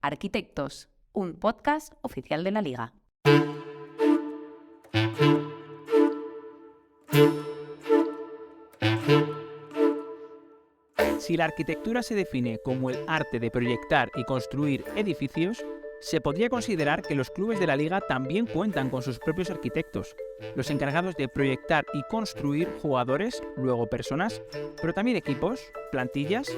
Arquitectos, un podcast oficial de la Liga. Si la arquitectura se define como el arte de proyectar y construir edificios, se podría considerar que los clubes de la Liga también cuentan con sus propios arquitectos, los encargados de proyectar y construir jugadores, luego personas, pero también equipos, plantillas.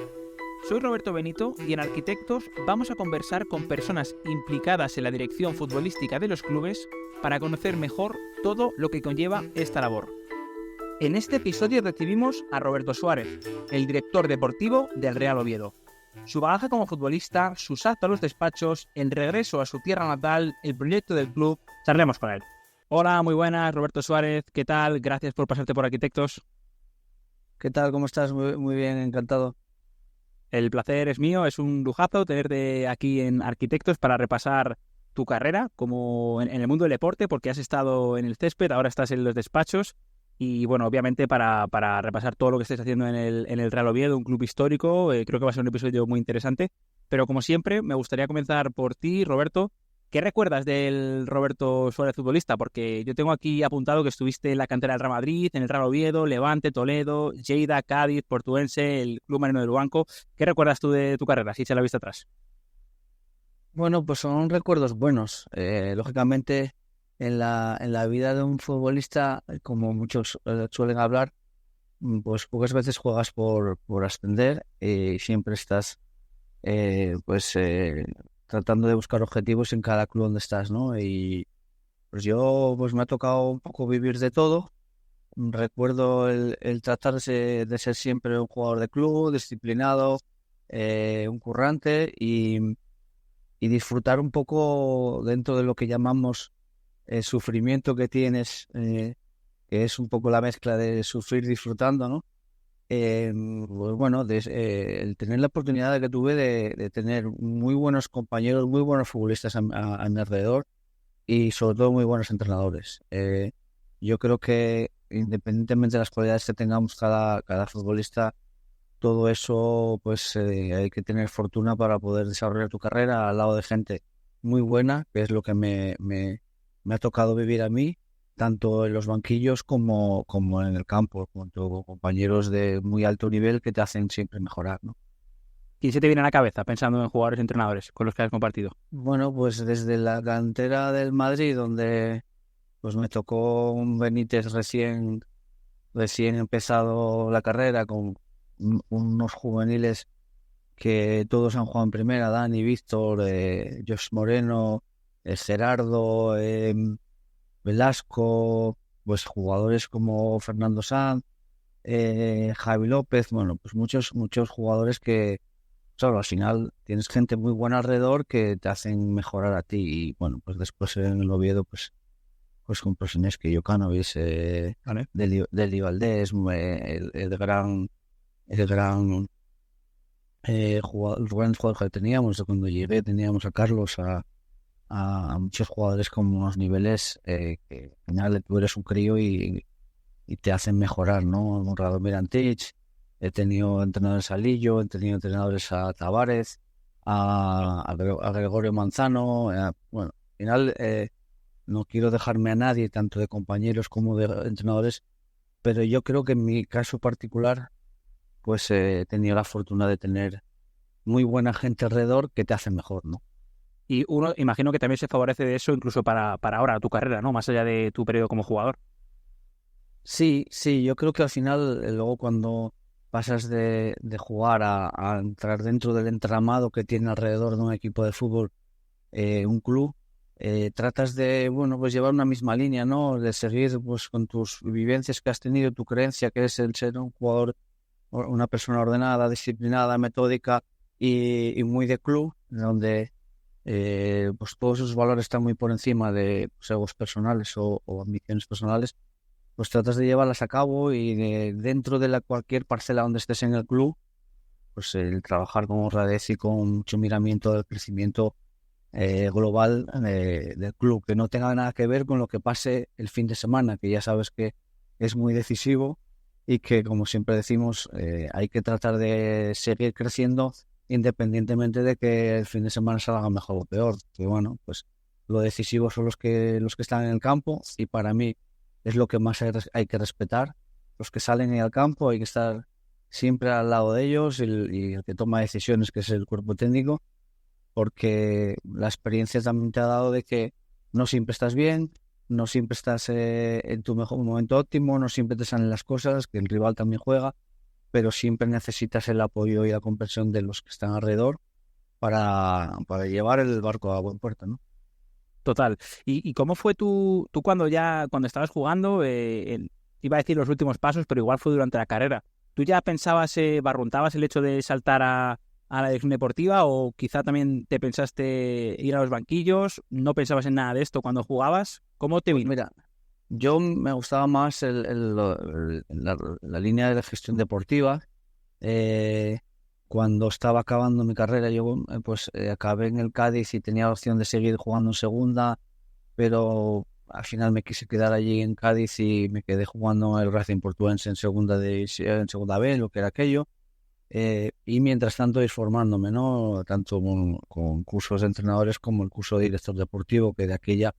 Soy Roberto Benito y en Arquitectos vamos a conversar con personas implicadas en la dirección futbolística de los clubes para conocer mejor todo lo que conlleva esta labor. En este episodio recibimos a Roberto Suárez, el director deportivo del Real Oviedo. Su bagaje como futbolista, su salto a los despachos, el regreso a su tierra natal, el proyecto del club, charlemos con él. Hola, muy buenas, Roberto Suárez, ¿qué tal? Gracias por pasarte por Arquitectos. ¿Qué tal? ¿Cómo estás? Muy bien, encantado. El placer es mío, es un lujazo tenerte aquí en Arquitectos para repasar tu carrera como en el mundo del deporte, porque has estado en el césped, ahora estás en los despachos. Y bueno, obviamente para repasar todo lo que estáis haciendo en el Real Oviedo, un club histórico, creo que va a ser un episodio muy interesante. Pero como siempre, me gustaría comenzar por ti, Roberto. ¿Qué recuerdas del Roberto Suárez futbolista? Porque yo tengo aquí apuntado que estuviste en la cantera del Real Madrid, en el Real Oviedo, Levante, Toledo, Lleida, Cádiz, Portuense, el Club Marino del Luanco. ¿Qué recuerdas tú de tu carrera, si echa la vista atrás? Bueno, pues son recuerdos buenos. Lógicamente, en la vida de un futbolista, como muchos suelen hablar, pues pocas veces juegas por ascender y siempre estás tratando de buscar objetivos en cada club donde estás, ¿no? Y pues yo pues me ha tocado un poco vivir de todo. Recuerdo el tratar de ser siempre un jugador de club, disciplinado, un currante y disfrutar un poco dentro de lo que llamamos el sufrimiento que tienes, que es un poco la mezcla de sufrir disfrutando, ¿no? Pues bueno, el tener la oportunidad que tuve de tener muy buenos compañeros, muy buenos futbolistas a mi alrededor y sobre todo muy buenos entrenadores. Yo creo que independientemente de las cualidades que tengamos cada futbolista, todo eso pues hay que tener fortuna para poder desarrollar tu carrera al lado de gente muy buena, que es lo que me ha tocado vivir a mí, tanto en los banquillos como en el campo, con compañeros de muy alto nivel que te hacen siempre mejorar, ¿no? ¿Quién se te viene a la cabeza pensando en jugadores y entrenadores con los que has compartido? Bueno, pues desde la cantera del Madrid, donde pues me tocó un Benítez recién empezado la carrera con unos juveniles que todos han jugado en primera, Dani, Víctor, Josh Moreno, Gerardo, Velasco, pues jugadores como Fernando Sanz, Javi López, bueno, pues muchos jugadores que, claro, al final tienes gente muy buena alrededor que te hacen mejorar a ti y bueno, pues después en el Oviedo, pues con Prosineski, Jokanovic, ¿Vale? Deli Valdés, el gran jugador que teníamos de cuando llegué, teníamos a Carlos, a muchos jugadores con unos niveles que al final tú eres un crío y te hacen mejorar, ¿no? Un Radomir Antich, he tenido entrenadores a Lillo, he tenido entrenadores a Tavares, a Gregorio Manzano, bueno, al final no quiero dejarme a nadie, tanto de compañeros como de entrenadores, pero yo creo que en mi caso particular pues he tenido la fortuna de tener muy buena gente alrededor que te hace mejor, ¿no? Y uno, imagino que también se favorece de eso incluso para ahora, tu carrera, ¿no? Más allá de tu periodo como jugador. Sí, yo creo que al final, luego cuando pasas de jugar a entrar dentro del entramado que tiene alrededor de un equipo de fútbol, un club, tratas de, bueno, pues llevar una misma línea, ¿no? De seguir pues con tus vivencias que has tenido, tu creencia que es el ser un jugador, una persona ordenada, disciplinada, metódica y muy de club, donde pues todos esos valores están muy por encima de pues, egos personales o ambiciones personales, pues tratas de llevarlas a cabo y dentro de cualquier parcela donde estés en el club, pues el trabajar con honradez y con mucho miramiento del crecimiento global del club, que no tenga nada que ver con lo que pase el fin de semana, que ya sabes que es muy decisivo y que, como siempre decimos, hay que tratar de seguir creciendo independientemente de que el fin de semana salga mejor o peor. Que bueno, pues lo decisivo son los que están en el campo, y para mí es lo que más hay que respetar. Los que salen al campo hay que estar siempre al lado de ellos, y el que toma decisiones, que es el cuerpo técnico, porque la experiencia también te ha dado de que no siempre estás bien, no siempre estás en tu mejor momento óptimo, no siempre te salen las cosas, que el rival también juega, pero siempre necesitas el apoyo y la comprensión de los que están alrededor para llevar el barco a buen puerto, ¿no? Total. ¿Y cómo fue tú cuando estabas jugando, iba a decir los últimos pasos, pero igual fue durante la carrera? ¿Tú ya pensabas, barruntabas el hecho de saltar a la dirección deportiva, o quizá también te pensaste ir a los banquillos? ¿No pensabas en nada de esto cuando jugabas? ¿Cómo te vino? Mira, yo me gustaba más la línea de la gestión deportiva. Eh, Cuando estaba acabando mi carrera, yo acabé en el Cádiz y tenía la opción de seguir jugando en segunda, pero al final me quise quedar allí en Cádiz y me quedé jugando en el Racing Portuense en en segunda B, lo que era aquello. Y mientras tanto ir formándome, ¿no? Tanto con cursos de entrenadores como el curso de director deportivo, que de aquella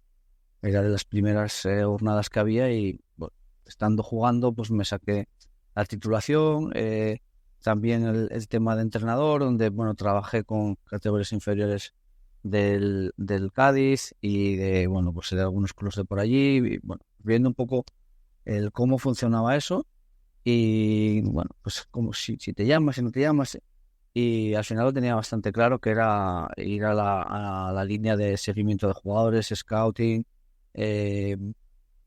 era de las primeras jornadas que había, y bueno, estando jugando pues me saqué la titulación. También el tema de entrenador, donde bueno, trabajé con categorías inferiores del Cádiz y de algunos clubes de por allí, y, bueno, viendo un poco el cómo funcionaba eso, y bueno, pues como si te llamas, si no te llamas. Y al final lo tenía bastante claro, que era ir a la línea de seguimiento de jugadores, scouting, eh,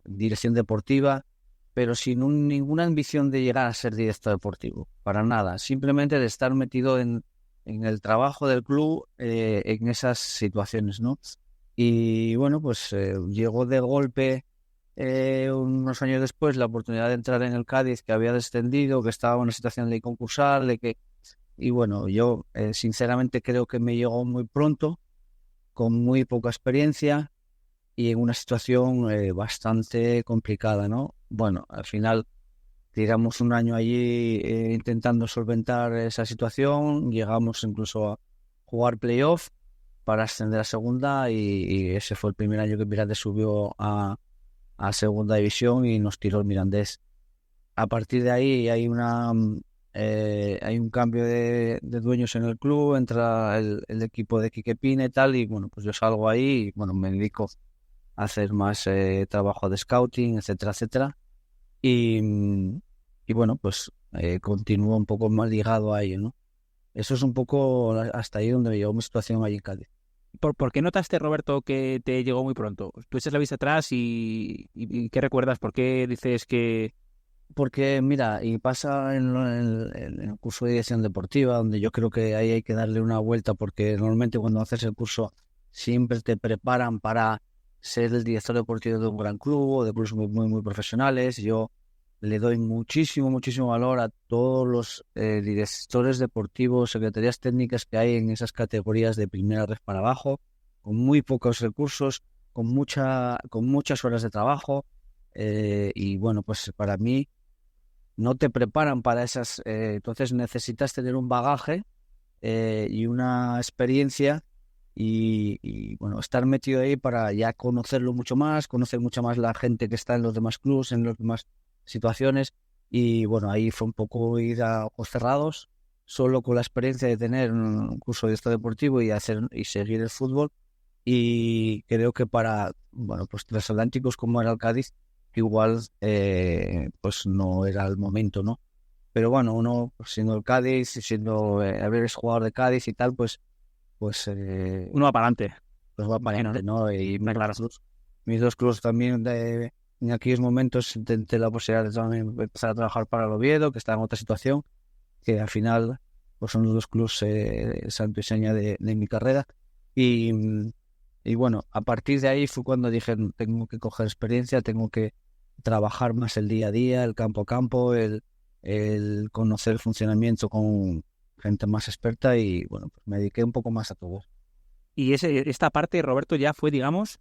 dirección deportiva, pero sin ninguna ambición de llegar a ser director deportivo, para nada. Simplemente de estar metido en el trabajo del club, en esas situaciones, ¿no? Y bueno, pues llegó de golpe, unos años después, la oportunidad de entrar en el Cádiz, que había descendido, que estaba en una situación de concursar, y bueno, yo sinceramente creo que me llegó muy pronto, con muy poca experiencia y en una situación bastante complicada, ¿no? Bueno, al final tiramos un año allí intentando solventar esa situación, llegamos incluso a jugar playoff para ascender a segunda, y ese fue el primer año que Mirandés subió a segunda división y nos tiró el Mirandés. A partir de ahí hay un cambio de dueños en el club, entra el equipo de Quique Pina y tal, y bueno, pues yo salgo ahí y bueno, me dedico a hacer más trabajo de scouting, etcétera, etcétera. Y bueno, pues continúo un poco más ligado a ello, ¿no? Eso es un poco hasta ahí donde me llegó mi situación allí en Cádiz. ¿Por qué notaste, Roberto, que te llegó muy pronto? Tú echas la vista atrás y ¿qué recuerdas? ¿Por qué dices que...? Porque mira, y pasa en el curso de dirección deportiva, donde yo creo que ahí hay que darle una vuelta, porque normalmente cuando haces el curso siempre te preparan para ser el director deportivo de un gran club o de clubes muy, muy, muy profesionales. Yo le doy muchísimo, muchísimo valor a todos los directores deportivos, secretarías técnicas que hay en esas categorías de primera red para abajo, con muy pocos recursos, con muchas horas de trabajo. Y bueno, pues para mí no te preparan para esas, entonces necesitas tener un bagaje y una experiencia, bueno, estar metido ahí para ya conocerlo mucho más, conocer mucho más la gente que está en los demás clubes, en las demás situaciones. Y bueno, ahí fue un poco ir a ojos cerrados, solo con la experiencia de tener un curso de esto deportivo y seguir el fútbol. Y creo que para, bueno, pues transatlánticos como era el Cádiz, igual pues no era el momento, ¿no? Pero bueno, uno pues, siendo el Cádiz, siendo haber jugador de Cádiz y tal, pues Uno va para adelante. pues va para adelante, ¿no? Y Claro. mis dos clubes también en aquellos momentos intenté la posibilidad de también empezar a trabajar para el Oviedo, que está en otra situación, que al final pues son los dos clubes santo y seña de mi carrera. Y bueno, a partir de ahí fue cuando dije, tengo que coger experiencia, tengo que trabajar más el día a día, el campo a campo, el conocer el funcionamiento con gente más experta, y bueno, pues me dediqué un poco más a todo. Y esta parte, Roberto, ya fue, digamos,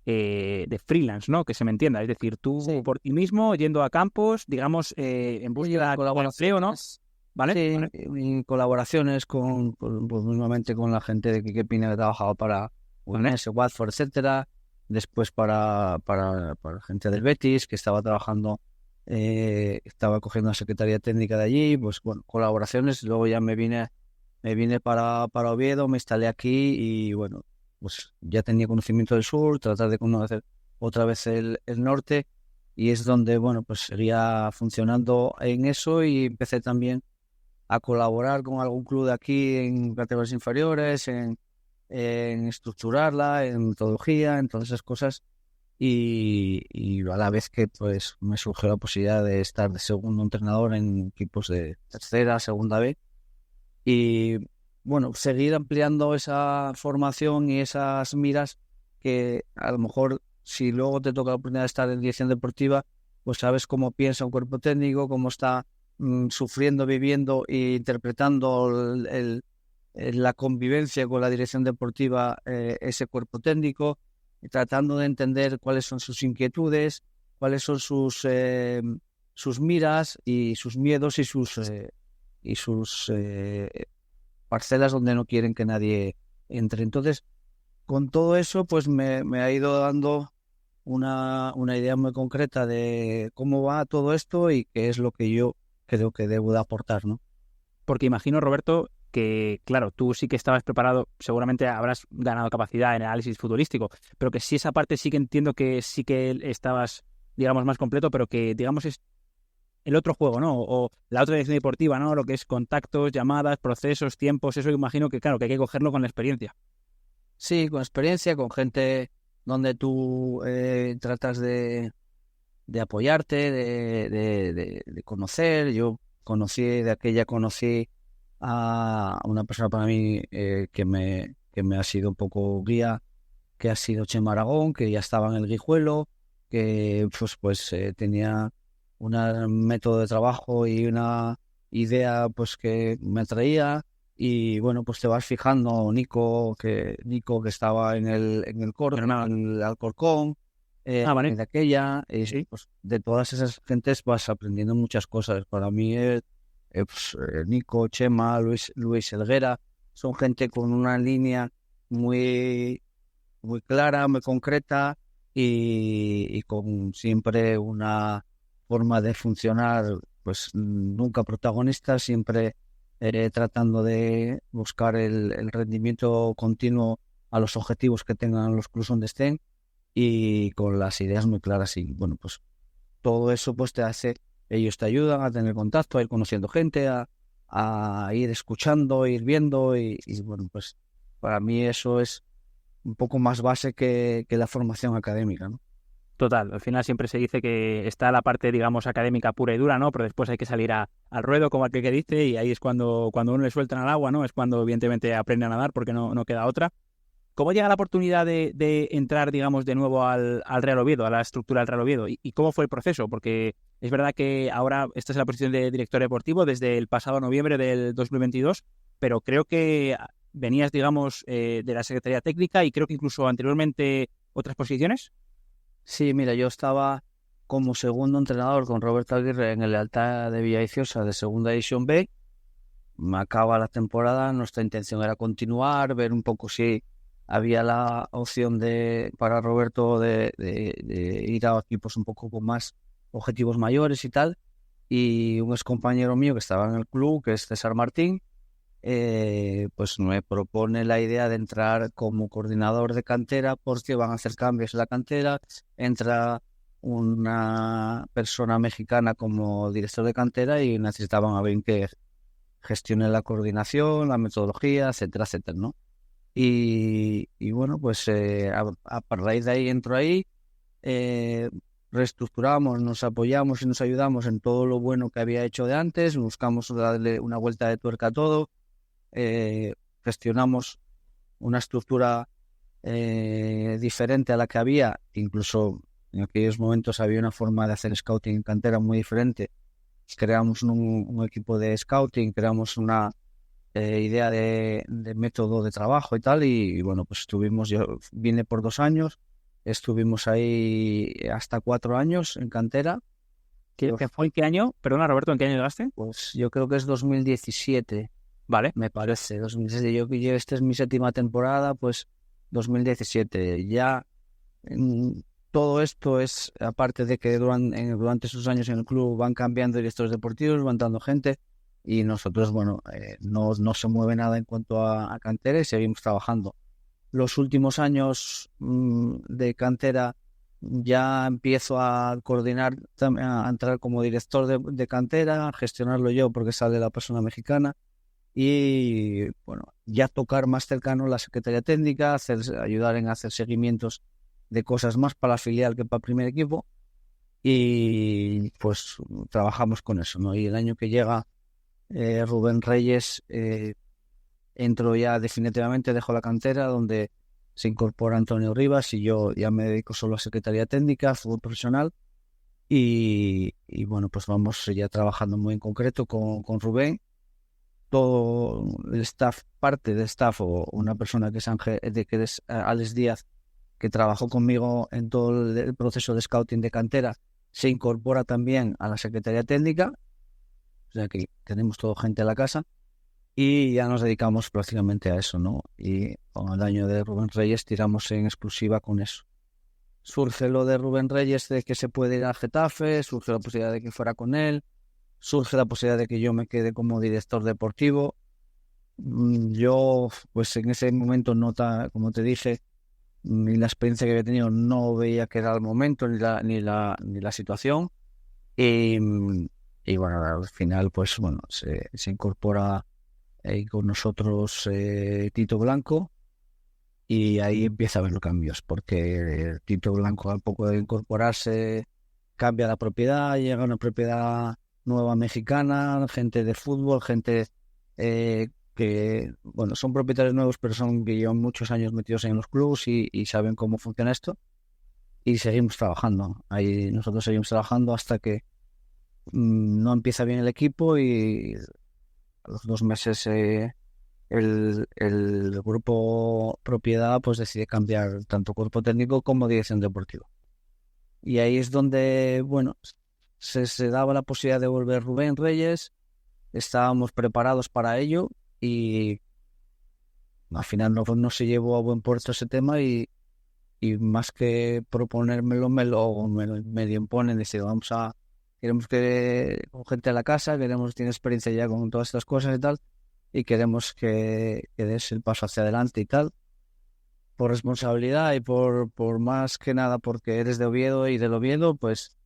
de freelance, ¿no? Que se me entienda. Es decir, tú Sí. por ti mismo, yendo a campos, digamos, en búsqueda de empleo, ¿no? ¿vale? Sí, ¿Vale? y colaboraciones pues, mismamente con la gente de Quique Pina que trabajaba para ¿Vale? Udinese, Watford, etcétera. Después para gente del Betis que estaba trabajando, estaba cogiendo la secretaría técnica de allí. Pues bueno, colaboraciones. Luego ya me vine para Oviedo, me instalé aquí y bueno, pues ya tenía conocimiento del sur, tratar de conocer otra vez el norte. Y es donde, bueno, pues seguía funcionando en eso y empecé también a colaborar con algún club de aquí en categorías inferiores, en estructurarla, en metodología, en todas esas cosas. Y a la vez que pues me surgió la posibilidad de estar de segundo entrenador en equipos de tercera, segunda B. Y bueno, seguir ampliando esa formación y esas miras que a lo mejor si luego te toca la oportunidad de estar en dirección deportiva, pues sabes cómo piensa un cuerpo técnico, cómo está sufriendo, viviendo e interpretando la convivencia con la dirección deportiva, ese cuerpo técnico, y tratando de entender cuáles son sus inquietudes, cuáles son sus miras y sus miedos y sus parcelas donde no quieren que nadie entre. Entonces, con todo eso, pues me ha ido dando una idea muy concreta de cómo va todo esto y qué es lo que yo creo que debo de aportar, ¿no? Porque imagino, Roberto, que, claro, tú sí que estabas preparado, seguramente habrás ganado capacidad en análisis futbolístico, pero que sí esa parte sí que entiendo que sí que estabas, digamos, más completo, pero que, digamos, es el otro juego, ¿no? O la otra dirección deportiva, ¿no? Lo que es contactos, llamadas, procesos, tiempos, eso imagino que, claro, que hay que cogerlo con la experiencia. Sí, con experiencia, con gente donde tú tratas de apoyarte, de conocer. Yo conocí a una persona para mí que me ha sido un poco guía, que ha sido Chema Aragón, que ya estaba en el Guijuelo, que pues tenía un método de trabajo y una idea pues que me atraía. Y bueno, pues te vas fijando, Nico que estaba en el Pero nada. en el Alcorcón, Vale. de aquella, Sí. pues de todas esas gentes vas aprendiendo muchas cosas. Para mí, Nico, Chema, Luis Helguera, son gente con una línea muy, muy clara, muy concreta y con siempre una forma de funcionar, pues nunca protagonista, siempre tratando de buscar el rendimiento continuo a los objetivos que tengan los clubes donde estén y con las ideas muy claras. Y bueno, pues todo eso pues ellos te ayudan a tener contacto, a ir conociendo gente, a ir escuchando, ir viendo y bueno, pues para mí eso es un poco más base que la formación académica, ¿no? Total, al final siempre se dice que está la parte, digamos, académica pura y dura, ¿no? Pero después hay que salir al ruedo, como aquel que dice, y ahí es cuando uno le sueltan al agua, ¿no? Es cuando evidentemente aprende a nadar porque no queda otra. ¿Cómo llega la oportunidad de entrar, digamos, de nuevo al Real Oviedo, a la estructura del Real Oviedo? ¿Y cómo fue el proceso? Porque es verdad que ahora estás en la posición de director deportivo desde el pasado noviembre del 2022, pero creo que venías, digamos, de la Secretaría Técnica y creo que incluso anteriormente otras posiciones. Sí, mira, yo estaba como segundo entrenador con Roberto Aguirre en el Lealtad de Villaviciosa de Segunda División B. Me acaba la temporada, nuestra intención era continuar, ver un poco si había la opción para Roberto de ir a equipos un poco con más objetivos mayores y tal. Y un ex compañero mío que estaba en el club, que es César Martín, pues me propone la idea de entrar como coordinador de cantera porque van a hacer cambios en la cantera. Entra una persona mexicana como director de cantera y necesitaban a alguien que gestione la coordinación, la metodología, etcétera, etcétera, ¿no? Y bueno, pues a raíz de ahí entro ahí, eh, reestructuramos, nos apoyamos y nos ayudamos en todo lo bueno que había hecho de antes, buscamos darle una vuelta de tuerca a todo, gestionamos una estructura diferente a la que había, incluso en aquellos momentos había una forma de hacer scouting en cantera muy diferente. Creamos un equipo de scouting, creamos una idea de método de trabajo y tal, y bueno, pues yo vine por 2 años, estuvimos ahí hasta 4 años en cantera ¿Que fue en qué año? Perdona, Roberto, ¿en qué año llegaste? Pues yo creo que es 2017, Vale. me parece. 2017. Esta es mi 7ª temporada, pues 2017. Ya todo esto es, aparte de que durante sus años en el club van cambiando directores deportivos, van dando gente, y nosotros, bueno, no se mueve nada en cuanto a cantera y seguimos trabajando. Los últimos años de cantera ya empiezo a coordinar, a entrar como director de cantera, a gestionarlo yo porque sale la persona mexicana, y bueno, ya tocar más cercano la Secretaría Técnica, ayudar en hacer seguimientos de cosas más para la filial que para el primer equipo, y pues trabajamos con eso, ¿no? Y el año que llega Rubén Reyes, entro ya definitivamente, dejo la cantera, donde se incorpora Antonio Rivas, y yo ya me dedico solo a Secretaría Técnica, fútbol profesional, y bueno, pues vamos ya trabajando muy en concreto con Rubén. Todo el staff, parte del staff, o una persona que es Alex Díaz, que trabajó conmigo en todo el proceso de scouting de cantera, se incorpora también a la Secretaría Técnica, o sea que tenemos todo gente a la casa, y ya nos dedicamos prácticamente a eso, ¿no? Y con el año de Rubén Reyes tiramos en exclusiva con eso. Surge lo de Rubén Reyes, de que se puede ir a Getafe, surge la posibilidad de que fuera con él, surge la posibilidad de que yo me quede como director deportivo. Yo, pues en ese momento, como te dije, ni la experiencia que había tenido, no veía que era el momento, ni la situación. Y bueno, al final, pues bueno, se incorpora con nosotros Tito Blanco, y ahí empieza a haber los cambios, porque Tito Blanco, al poco de incorporarse, cambia la propiedad, llega una propiedad nueva mexicana, gente de fútbol, gente que, bueno, son propietarios nuevos, pero que llevan muchos años metidos en los clubes y saben cómo funciona esto, y seguimos trabajando. Ahí nosotros seguimos trabajando hasta que no empieza bien el equipo, y a los 2 meses el grupo propiedad pues decide cambiar tanto cuerpo técnico como dirección deportiva. Y ahí es donde, bueno, se daba la posibilidad de volver Rubén Reyes, estábamos preparados para ello, y al final no se llevó a buen puerto ese tema, y más que proponérmelo, me medio imponen, decir, queremos que con gente a la casa, tiene experiencia ya con todas estas cosas y tal, y queremos que des el paso hacia adelante y tal, por responsabilidad y por más que nada porque eres de Oviedo, y del Oviedo pues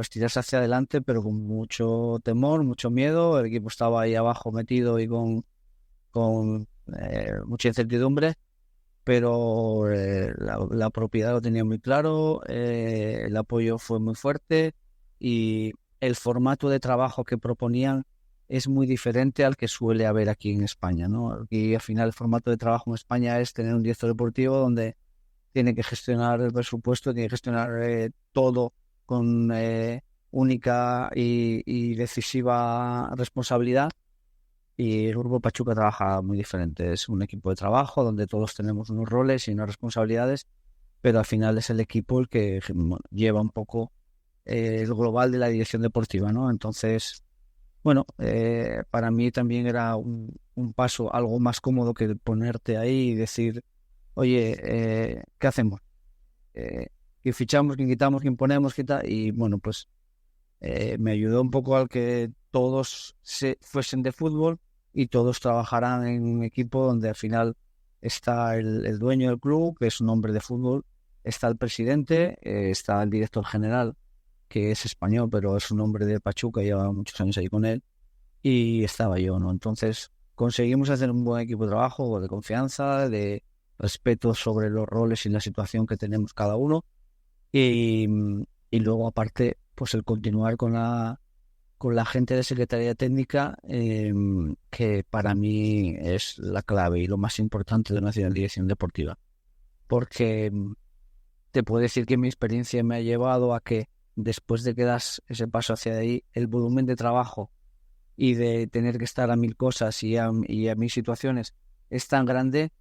tiras hacia adelante, pero con mucho temor, mucho miedo. El equipo estaba ahí abajo metido y con mucha incertidumbre, pero la propiedad lo tenía muy claro, el apoyo fue muy fuerte, y el formato de trabajo que proponían es muy diferente al que suele haber aquí en España, ¿no? Aquí al final el formato de trabajo en España es tener un director deportivo donde tiene que gestionar el presupuesto, tiene que gestionar todo con única y decisiva responsabilidad. Y el Grupo Pachuca trabaja muy diferente. Es un equipo de trabajo donde todos tenemos unos roles y unas responsabilidades, pero al final es el equipo el que lleva un poco el global de la dirección deportiva, ¿no? Entonces, bueno, para mí también era un paso algo más cómodo que ponerte ahí y decir, oye, ¿qué hacemos? ¿Qué fichamos, quién quitamos, quién ponemos, qué tal? Y bueno, pues me ayudó un poco al que todos fuesen de fútbol y todos trabajarán en un equipo donde al final está el dueño del club, que es un hombre de fútbol, está el presidente, está el director general, que es español, pero es un hombre de Pachuca, lleva muchos años ahí con él, y estaba yo, ¿no? Entonces conseguimos hacer un buen equipo de trabajo, de confianza, de respeto sobre los roles y la situación que tenemos cada uno, y luego aparte pues el continuar con la gente de Secretaría Técnica, que para mí es la clave y lo más importante de una dirección deportiva, porque te puedo decir que mi experiencia me ha llevado a que después de que das ese paso hacia ahí, el volumen de trabajo y de tener que estar a 1000 cosas y a 1000 situaciones es tan grande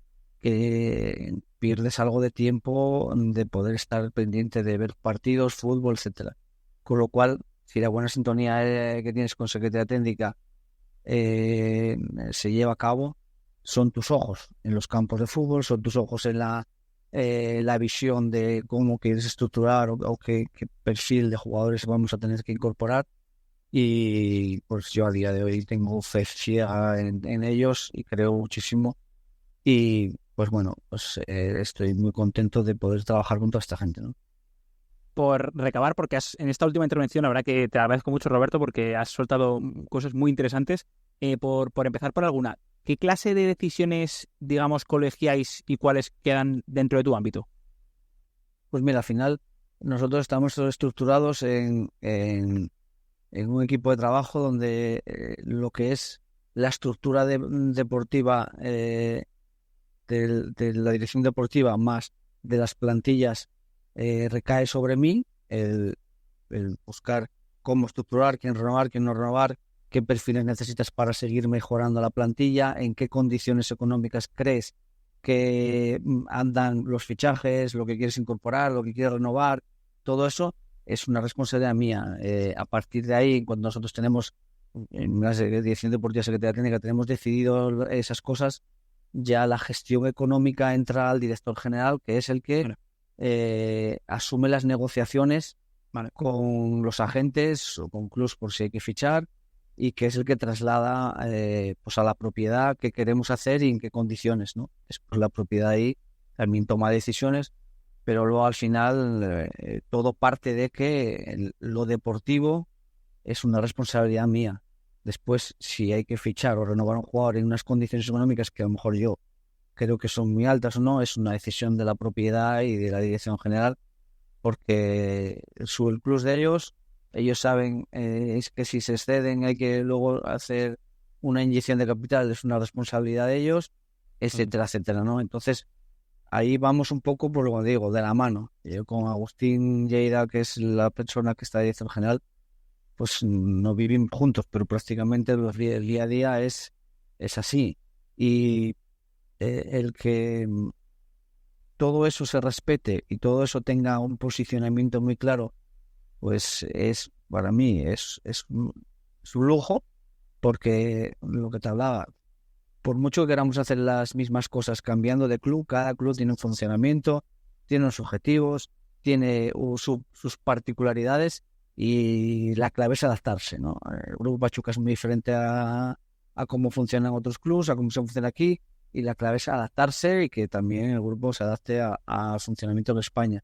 que pierdes algo de tiempo de poder estar pendiente de ver partidos, fútbol, etcétera. Con lo cual si la buena sintonía que tienes con Secretaría Técnica se lleva a cabo, son tus ojos en los campos de fútbol, son tus ojos en la visión de cómo quieres estructurar o qué perfil de jugadores vamos a tener que incorporar. Y pues yo a día de hoy tengo fe ciega en ellos y creo muchísimo. Y pues bueno, pues estoy muy contento de poder trabajar con toda esta gente, ¿no? Por recabar, porque en esta última intervención, la verdad que te agradezco mucho, Roberto, porque has soltado cosas muy interesantes. Por empezar por alguna, ¿qué clase de decisiones, digamos, colegiáis y cuáles quedan dentro de tu ámbito? Pues mira, al final nosotros estamos estructurados en un equipo de trabajo donde lo que es la estructura deportiva de la dirección deportiva más de las plantillas recae sobre mí, el buscar cómo estructurar, quién renovar, quién no renovar, qué perfiles necesitas para seguir mejorando la plantilla, en qué condiciones económicas crees que andan los fichajes, lo que quieres incorporar, lo que quieres renovar, todo eso es una responsabilidad mía. A partir de ahí, cuando nosotros tenemos en la dirección deportiva Secretaría Técnica, tenemos decidido esas cosas, ya la gestión económica entra al director general, que es el que asume las negociaciones con los agentes o con clubs por si hay que fichar, y que es el que traslada pues a la propiedad qué queremos hacer y en qué condiciones, ¿no? Después la propiedad ahí también toma decisiones, pero luego al final todo parte de que lo deportivo es una responsabilidad mía. Después, si hay que fichar o renovar a un jugador en unas condiciones económicas que a lo mejor yo creo que son muy altas o no, es una decisión de la propiedad y de la dirección general, porque el plus de ellos saben es que si se exceden hay que luego hacer una inyección de capital, es una responsabilidad de ellos, etcétera, etcétera, ¿no? Entonces, ahí vamos un poco, por lo que digo, de la mano. Yo con Agustín Lleida, que es la persona que está de dirección general, pues no vivimos juntos, pero prácticamente el día a día es así. Y el que todo eso se respete y todo eso tenga un posicionamiento muy claro, pues es para mí es un lujo, porque lo que te hablaba, por mucho que queramos hacer las mismas cosas cambiando de club, cada club tiene un funcionamiento, tiene unos objetivos, tiene sus particularidades, y la clave es adaptarse, ¿no? El Grupo Pachuca es muy diferente a cómo funcionan otros clubes, a cómo se funciona aquí, y la clave es adaptarse y que también el grupo se adapte al funcionamiento de España.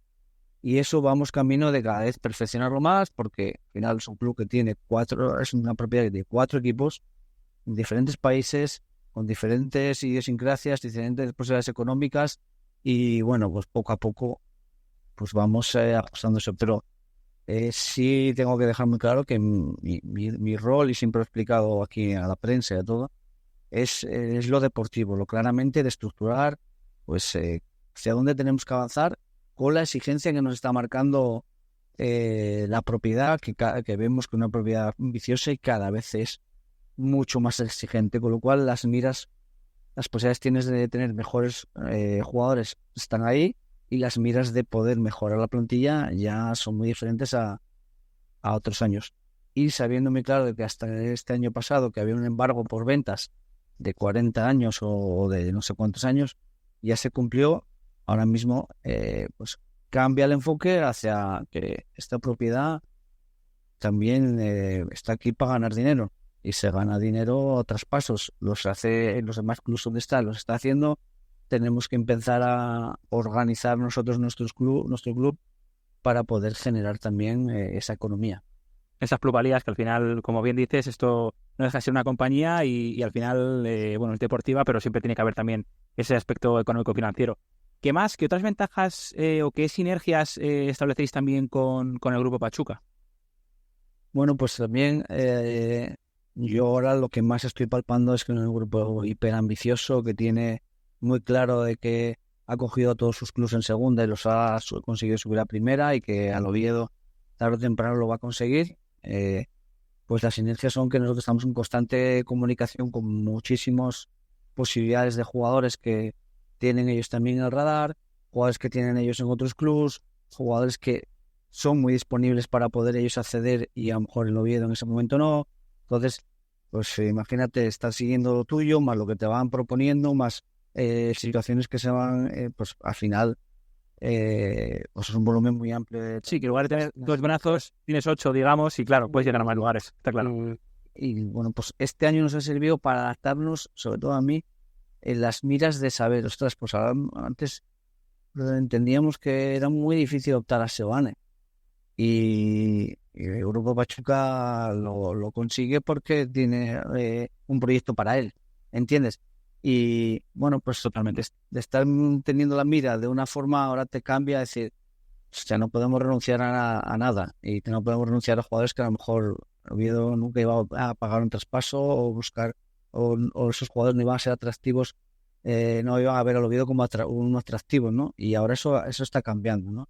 Y eso vamos camino de cada vez perfeccionarlo más, porque al final es un club que tiene es una propiedad que tiene 4 equipos en diferentes países, con diferentes idiosincrasias, diferentes posibilidades económicas, y bueno, pues poco a poco pues vamos ajustando eso. Pero sí tengo que dejar muy claro que mi rol, y siempre lo he explicado aquí a la prensa y a todo, es lo deportivo, lo claramente de estructurar pues hacia dónde tenemos que avanzar con la exigencia que nos está marcando la propiedad, que vemos que es una propiedad viciosa y cada vez es mucho más exigente, con lo cual las posibilidades tienes de tener mejores jugadores están ahí, y las miras de poder mejorar la plantilla ya son muy diferentes a otros años. Y sabiendo muy claro de que hasta este año pasado, que había un embargo por ventas de 40 años o de no sé cuántos años, ya se cumplió. Ahora mismo pues cambia el enfoque hacia que esta propiedad también está aquí para ganar dinero, y se gana dinero a traspasos, los demás clubes donde los está haciendo. Tenemos que empezar a organizar nosotros nuestro club para poder generar también esa economía. Esas plusvalías que al final, como bien dices, esto no deja de ser una compañía y al final, bueno, es deportiva, pero siempre tiene que haber también ese aspecto económico-financiero. ¿Qué más? ¿Qué otras ventajas o qué sinergias establecéis también con el Grupo Pachuca? Bueno, pues también yo ahora lo que más estoy palpando es que es un grupo hiperambicioso que tiene muy claro de que ha cogido a todos sus clubes en segunda y los ha conseguido subir a primera, y que al Oviedo tarde o temprano lo va a conseguir. Pues las sinergias son que nosotros estamos en constante comunicación con muchísimas posibilidades de jugadores que tienen ellos también en el radar, jugadores que tienen ellos en otros clubes, jugadores que son muy disponibles para poder ellos acceder y a lo mejor el Oviedo en ese momento no. Entonces, pues imagínate estar siguiendo lo tuyo, más lo que te van proponiendo, más situaciones que se van, pues al final, pues es un volumen muy amplio. Sí, que en lugar de tener 2 brazos, tienes 8, digamos, y claro, puedes llegar a más lugares, está claro. Y bueno, pues este año nos ha servido para adaptarnos, sobre todo a mí, en las miras de saber, ostras, pues antes entendíamos que era muy difícil optar a Seoane. Y el Grupo Pachuca lo consigue porque tiene un proyecto para él, ¿entiendes? Y bueno, pues Totalmente. de estar teniendo la mira de una forma, ahora te cambia a decir, hostia, no podemos renunciar a nada y no podemos renunciar a jugadores que a lo mejor Oviedo nunca iba a pagar un traspaso o buscar, o esos jugadores no iban a ser atractivos, no iban a ver al Oviedo como un atractivo, ¿no? Y ahora eso está cambiando, ¿no?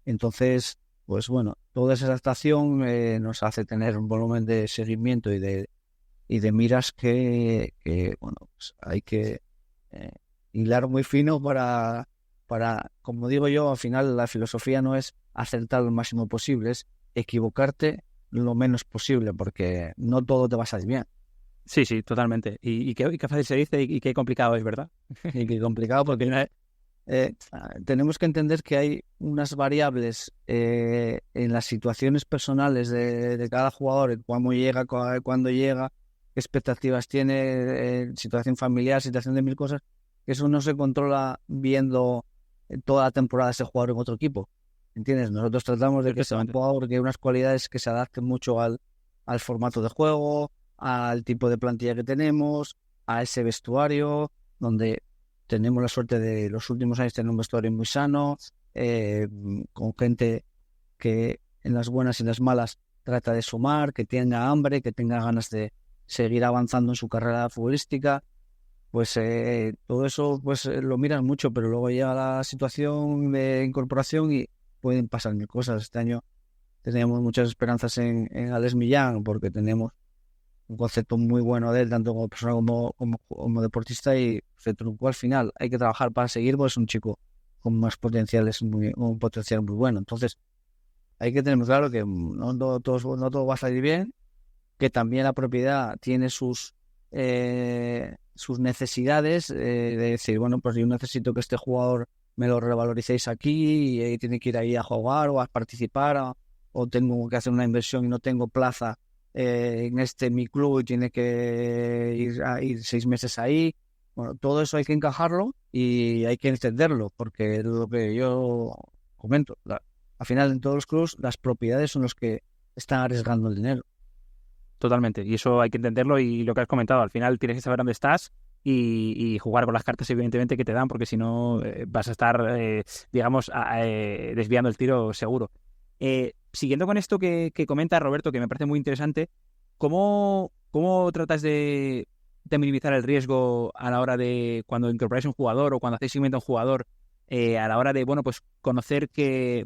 Entonces, pues bueno, toda esa adaptación nos hace tener un volumen de seguimiento y de miras que bueno, pues hay que hilar muy fino para, como digo yo, al final la filosofía no es acertar lo máximo posible, es equivocarte lo menos posible, porque no todo te va a salir bien. Sí, sí, totalmente. Y qué fácil se dice y qué complicado es, ¿verdad? Y que complicado porque tenemos que entender que hay unas variables en las situaciones personales de cada jugador, cuándo llega, qué expectativas tiene, situación familiar, situación de mil cosas, que eso no se controla viendo toda la temporada ese jugador en otro equipo. ¿Entiendes? Nosotros tratamos de que sea un jugador que hay unas cualidades que se adapten mucho al formato de juego, al tipo de plantilla que tenemos, a ese vestuario, donde tenemos la suerte de los últimos años tener un vestuario muy sano, con gente que en las buenas y las malas trata de sumar, que tenga hambre, que tenga ganas de seguir avanzando en su carrera futbolística. Pues todo eso pues lo miran mucho, pero luego llega la situación de incorporación y pueden pasar mil cosas. Este año teníamos muchas esperanzas en Alex Millán porque tenemos un concepto muy bueno de él, tanto como persona como deportista, y se truncó al final. Hay que trabajar para seguir, pues es un chico con más potenciales, un potencial muy bueno. Entonces, hay que tener claro que no todo va a salir bien, que también la propiedad tiene sus necesidades, de decir, bueno, pues yo necesito que este jugador me lo revaloricéis aquí y tiene que ir ahí a jugar o a participar, o tengo que hacer una inversión y no tengo plaza en mi club y tiene que ir 6 meses ahí. Bueno, todo eso hay que encajarlo y hay que entenderlo, porque es lo que yo comento. Al final, en todos los clubes, las propiedades son los que están arriesgando el dinero. Totalmente, y eso hay que entenderlo y lo que has comentado, al final tienes que saber dónde estás y jugar con las cartas evidentemente que te dan, porque si no vas a estar, digamos, desviando el tiro seguro. Siguiendo con esto que comenta Roberto, que me parece muy interesante, ¿cómo tratas de minimizar el riesgo a la hora de cuando incorporáis un jugador o cuando hacéis seguimiento a un jugador, a la hora de, bueno, pues conocer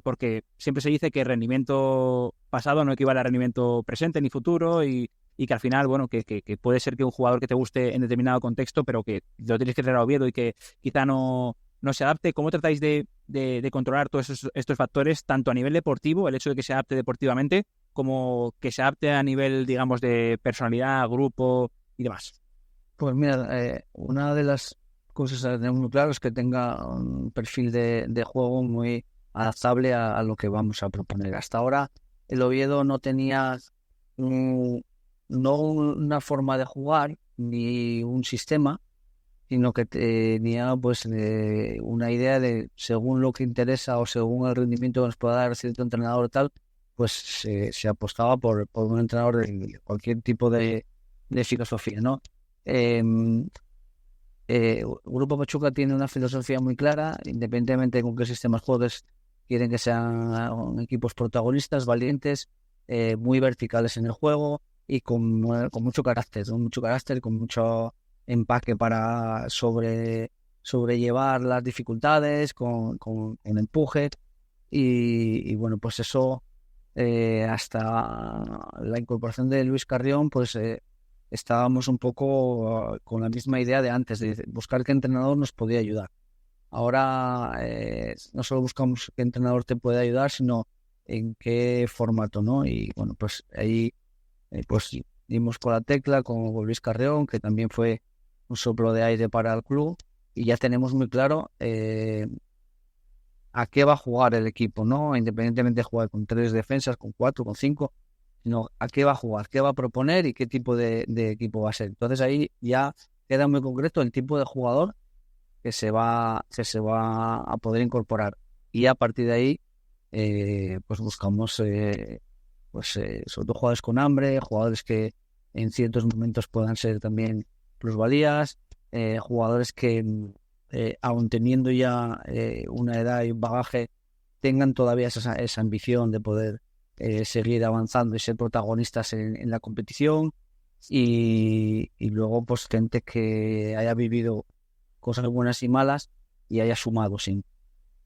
porque siempre se dice que rendimiento pasado no equivale a rendimiento presente ni futuro y que al final, bueno, que puede ser que un jugador que te guste en determinado contexto, pero que lo tienes que traer a Oviedo y que quizá no se adapte. ¿Cómo tratáis de controlar todos estos factores, tanto a nivel deportivo, el hecho de que se adapte deportivamente, como que se adapte a nivel, digamos, de personalidad, grupo y demás? Pues mira, una de las cosas a tener muy claro es que tenga un perfil de juego muy adaptable a lo que vamos a proponer. Hasta ahora el Oviedo no tenía no una forma de jugar ni un sistema, sino que tenía pues una idea de según lo que interesa o según el rendimiento que nos pueda dar cierto entrenador o tal, pues se apostaba por un entrenador de cualquier tipo de filosofía, ¿no? Grupo Pachuca tiene una filosofía muy clara, independientemente con qué sistemas juegues, quieren que sean equipos protagonistas, valientes, muy verticales en el juego y con mucho carácter, con mucho empaque para sobrellevar las dificultades, con empuje y bueno, pues eso hasta la incorporación de Luis Carrión, pues estábamos un poco con la misma idea de antes, de buscar qué entrenador nos podía ayudar. Ahora no solo buscamos qué entrenador te puede ayudar, sino en qué formato, ¿no? Y bueno, pues ahí pues dimos con la tecla con Luis Carreón, que también fue un soplo de aire para el club, y ya tenemos muy claro a qué va a jugar el equipo, ¿no? Independientemente de jugar con 3 defensas, con 4, con 5, sino a qué va a jugar, qué va a proponer y qué tipo de equipo va a ser. Entonces ahí ya queda muy concreto el tipo de jugador que se va a poder incorporar. Y a partir de ahí, pues buscamos sobre todo jugadores con hambre, jugadores que en ciertos momentos puedan ser también plusvalías, jugadores que aun teniendo ya una edad y un bagaje, tengan todavía esa ambición de poder seguir avanzando y ser protagonistas en la competición, y luego pues gente que haya vivido cosas buenas y malas y haya sumado, sí.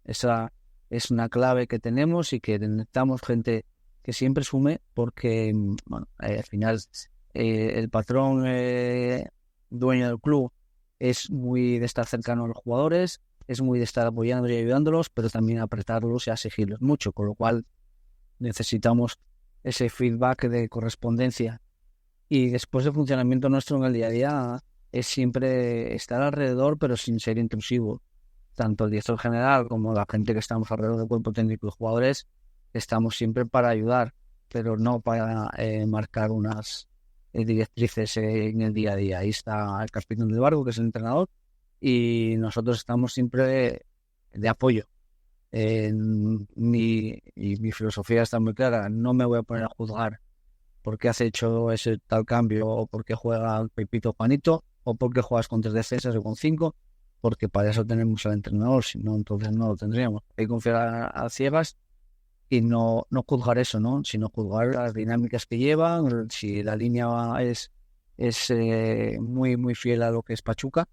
Esa es una clave que tenemos y que necesitamos gente que siempre sume, porque bueno, al final el patrón dueño del club es muy de estar cercano a los jugadores, es muy de estar apoyándolos y ayudándolos, pero también apretarlos y exigirlos mucho, con lo cual necesitamos ese feedback de correspondencia. Y después el funcionamiento nuestro en el día a día es siempre estar alrededor, pero sin ser intrusivo. Tanto el director general como la gente que estamos alrededor del cuerpo técnico y jugadores, estamos siempre para ayudar, pero no para marcar unas directrices en el día a día. Ahí está el capitán del barco, que es el entrenador, y nosotros estamos siempre de apoyo. Mi filosofía está muy clara: no me voy a poner a juzgar por qué has hecho ese tal cambio, o por qué juega Pepito Juanito, o por qué juegas con 3 defensas o con 5, porque para eso tenemos al entrenador, si no, entonces no lo tendríamos. Hay que confiar a ciegas y no juzgar eso, ¿no? Sino juzgar las dinámicas que llevan, si la línea es muy, muy fiel a lo que es Pachuca,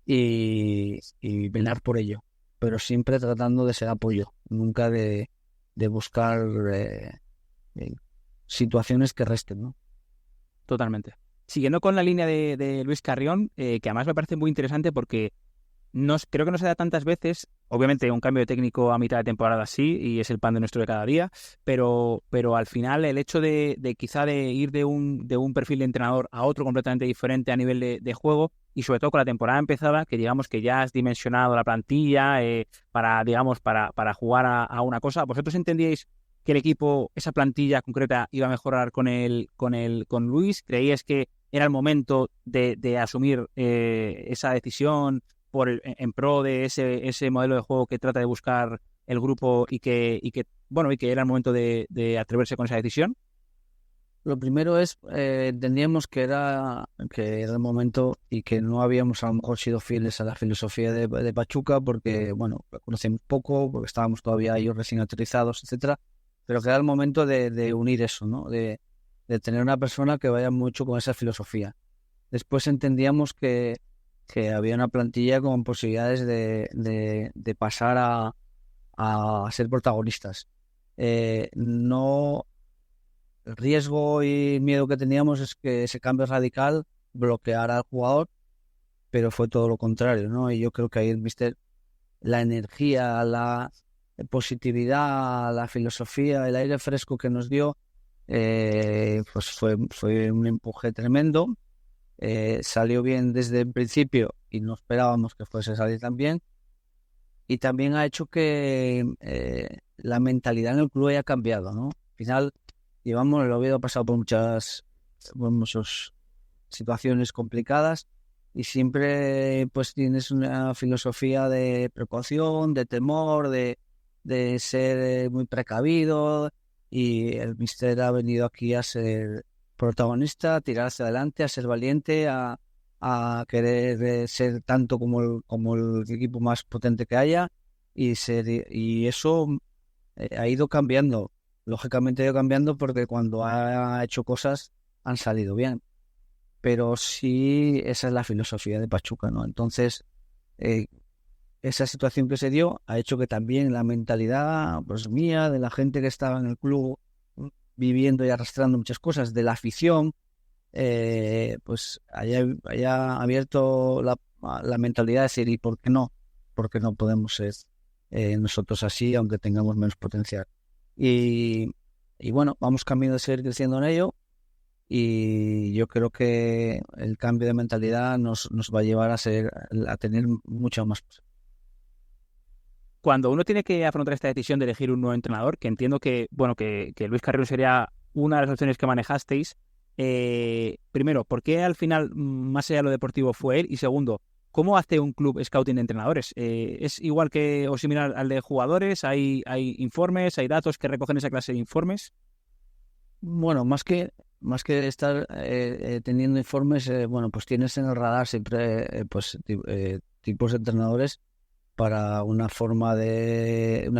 y velar por ello, pero siempre tratando de ser apoyo, nunca de buscar situaciones que resten, ¿no? Totalmente. Siguiendo con la línea de Luis Carrión, que además me parece muy interesante porque creo que no se da tantas veces. Obviamente un cambio de técnico a mitad de temporada sí, y es el pan de nuestro de cada día, pero al final el hecho de quizá de ir de un perfil de entrenador a otro completamente diferente a nivel de juego, y sobre todo con la temporada empezada, que digamos que ya has dimensionado la plantilla para jugar a una cosa. ¿Vosotros entendíais que el equipo, esa plantilla concreta, iba a mejorar con Luis? ¿Creíais que era el momento de asumir esa decisión en pro de ese modelo de juego que trata de buscar el grupo, y que era el momento de atreverse con esa decisión? Lo primero es, entendíamos que era el momento, y que no habíamos a lo mejor sido fieles a la filosofía de Pachuca, porque bueno, la conocíamos poco, porque estábamos todavía ellos recién aterrizados, etcétera, pero que era el momento de unir eso, ¿no? De tener una persona que vaya mucho con esa filosofía. Después entendíamos que había una plantilla con posibilidades de pasar a ser protagonistas. No, el riesgo y miedo que teníamos es que ese cambio radical bloqueara al jugador, pero fue todo lo contrario, ¿no? Y yo creo que ahí el míster, la energía, la positividad, la filosofía, el aire fresco que nos dio, pues fue un empuje tremendo. Salió bien desde el principio y no esperábamos que fuese a salir tan bien, y también ha hecho que la mentalidad en el club haya cambiado, ¿no? Al final el Oviedo ha pasado por muchas situaciones complicadas, y siempre pues tienes una filosofía de precaución, de temor, de ser muy precavido, y el míster ha venido aquí a ser protagonista, a tirar hacia adelante, a ser valiente, a querer ser tanto como el equipo más potente que haya, y eso ha ido cambiando. Lógicamente ha ido cambiando porque cuando ha hecho cosas han salido bien, pero sí, esa es la filosofía de Pachuca, ¿no? Entonces esa situación que se dio ha hecho que también la mentalidad, pues mía, de la gente que estaba en el club viviendo y arrastrando muchas cosas, de la afición, pues haya abierto la mentalidad de decir, ¿y por qué no? ¿Por qué no podemos ser nosotros así, aunque tengamos menos potencial? y, y bueno, vamos camino de seguir creciendo en ello. Y yo creo que el cambio de mentalidad nos va a llevar a tener mucho más. Cuando uno tiene que afrontar esta decisión de elegir un nuevo entrenador, que entiendo que, bueno, que Luis Carrión sería una de las opciones que manejasteis, primero, ¿por qué al final, más allá de lo deportivo, fue él? Y segundo, ¿cómo hace un club scouting de entrenadores? ¿Es igual que o similar al de jugadores? ¿Hay informes, hay datos que recogen esa clase de informes? Bueno, más que estar teniendo informes, bueno, pues tienes en el radar siempre tipos de entrenadores para una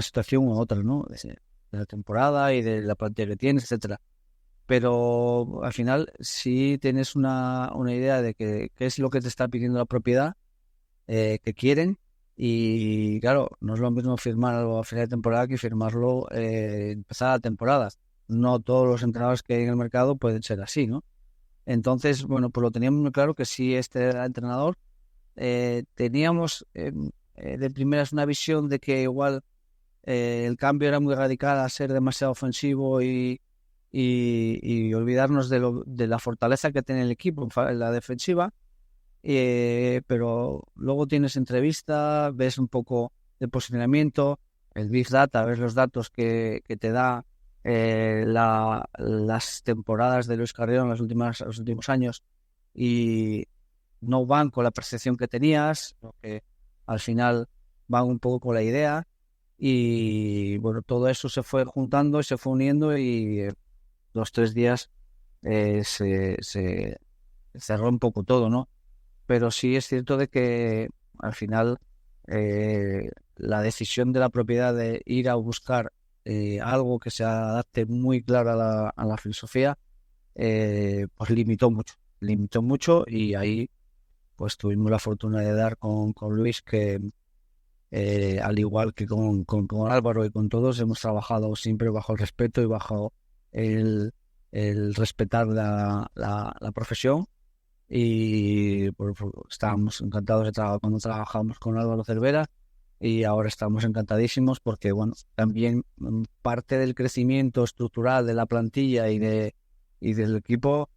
situación u otra, ¿no? De la temporada y de la plantilla que tienes, etcétera. Pero al final sí tienes una idea de qué es lo que te está pidiendo la propiedad, que quieren, y claro, no es lo mismo firmar algo a final de temporada que firmarlo empezar la temporada. No todos los entrenadores que hay en el mercado pueden ser así, ¿no? Entonces, bueno, pues lo teníamos muy claro que sí, este era entrenador. Teníamos de primeras una visión de que igual el cambio era muy radical a ser demasiado ofensivo y olvidarnos de la fortaleza que tiene el equipo en la defensiva. Pero luego tienes entrevista, ves un poco de posicionamiento, el Big Data, ves los datos que te da las temporadas de Luis Carrión los últimos años, y no van con la percepción que tenías, sino que al final van un poco con la idea, y bueno, todo eso se fue juntando y se fue uniendo, y 2-3 días se cerró un poco todo, ¿no? Pero sí es cierto de que al final la decisión de la propiedad de ir a buscar algo que se adapte muy claro a la filosofía, pues limitó mucho, y ahí pues tuvimos la fortuna de dar con Luis, que al igual que con Álvaro y con todos, hemos trabajado siempre bajo el respeto y bajo el respetar la profesión. Y estábamos encantados de trabajar cuando trabajamos con Álvaro Cervera, y ahora estamos encantadísimos porque, bueno, también parte del crecimiento estructural de la plantilla y del equipo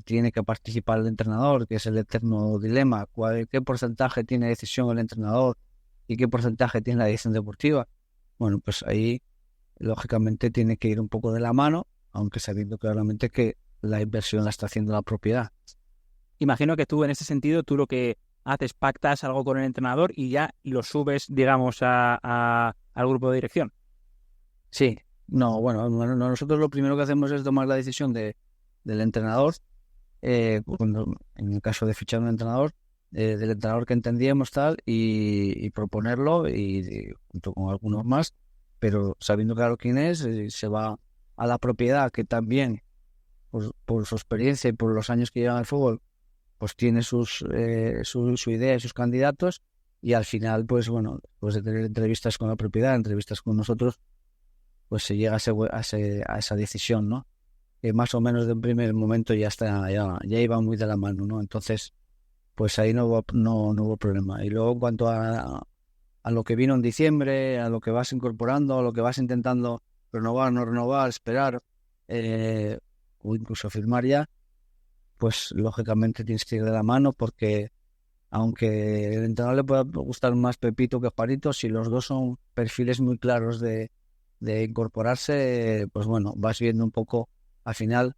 tiene que participar el entrenador, que es el eterno dilema: ¿qué porcentaje tiene decisión el entrenador y qué porcentaje tiene la dirección deportiva? Bueno, pues ahí lógicamente tiene que ir un poco de la mano, aunque sabiendo claramente que la inversión la está haciendo la propiedad. Imagino que tú, en ese sentido, tú lo que haces, pactas algo con el entrenador y ya lo subes, digamos, al grupo de dirección. Sí, no, bueno, nosotros lo primero que hacemos es tomar la decisión del entrenador, en el caso de fichar un entrenador, del entrenador que entendíamos tal, y proponerlo, y junto con algunos más, pero sabiendo claro quién es, se va a la propiedad, que también, por su experiencia y por los años que lleva en el fútbol, pues tiene su idea y sus candidatos, y al final, pues bueno, después de tener entrevistas con la propiedad, entrevistas con nosotros, pues se llega a esa decisión, ¿no? Que más o menos de un primer momento ya iba muy de la mano, ¿no? Entonces, pues ahí no hubo problema. Y luego, en cuanto a lo que vino en diciembre, a lo que vas incorporando, a lo que vas intentando renovar, no renovar, esperar, o incluso firmar ya, pues lógicamente tienes que ir de la mano, porque aunque el entrenador le pueda gustar más Pepito que Juanito, si los dos son perfiles muy claros de incorporarse, pues bueno, vas viendo un poco al final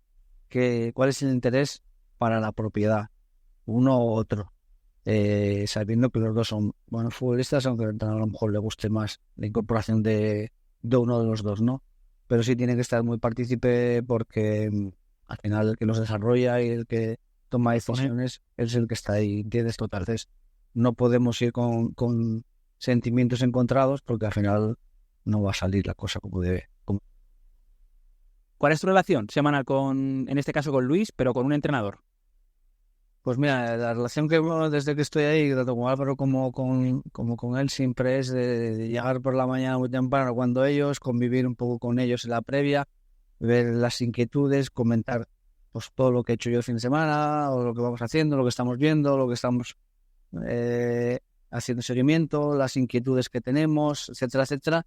cuál es el interés para la propiedad, uno u otro, sabiendo que los dos son buenos futbolistas, aunque al entrenador a lo mejor le guste más la incorporación de uno de los dos, ¿no? Pero sí tiene que estar muy partícipe, porque al final el que los desarrolla y el que toma decisiones es el que está ahí, ¿entiendes? Entonces no podemos ir con sentimientos encontrados, porque al final no va a salir la cosa como debe. ¿Cuál es tu relación semanal en este caso con Luis, pero con un entrenador? Pues mira, la relación que desde que estoy ahí, tanto con Álvaro como con él, siempre es de llegar por la mañana muy temprano cuando ellos, convivir un poco con ellos en la previa, ver las inquietudes, comentar pues todo lo que he hecho yo el fin de semana, o lo que vamos haciendo, lo que estamos viendo, lo que estamos haciendo seguimiento, las inquietudes que tenemos, etcétera, etcétera.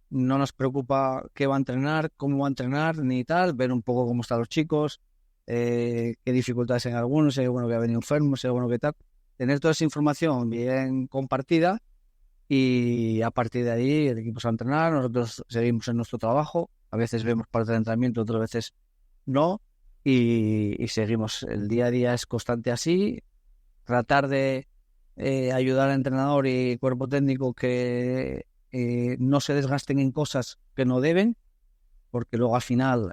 no nos preocupa qué va a entrenar, cómo va a entrenar, ni tal, ver un poco cómo están los chicos, qué dificultades en algunos, si hay alguno que ha venido enfermo, si hay alguno que tal. Tener toda esa información bien compartida y a partir de ahí el equipo se va a entrenar, nosotros seguimos en nuestro trabajo, a veces vemos parte del entrenamiento, otras veces no, y seguimos. El día a día es constante así, tratar de ayudar al entrenador y cuerpo técnico que no se desgasten en cosas que no deben, porque luego al final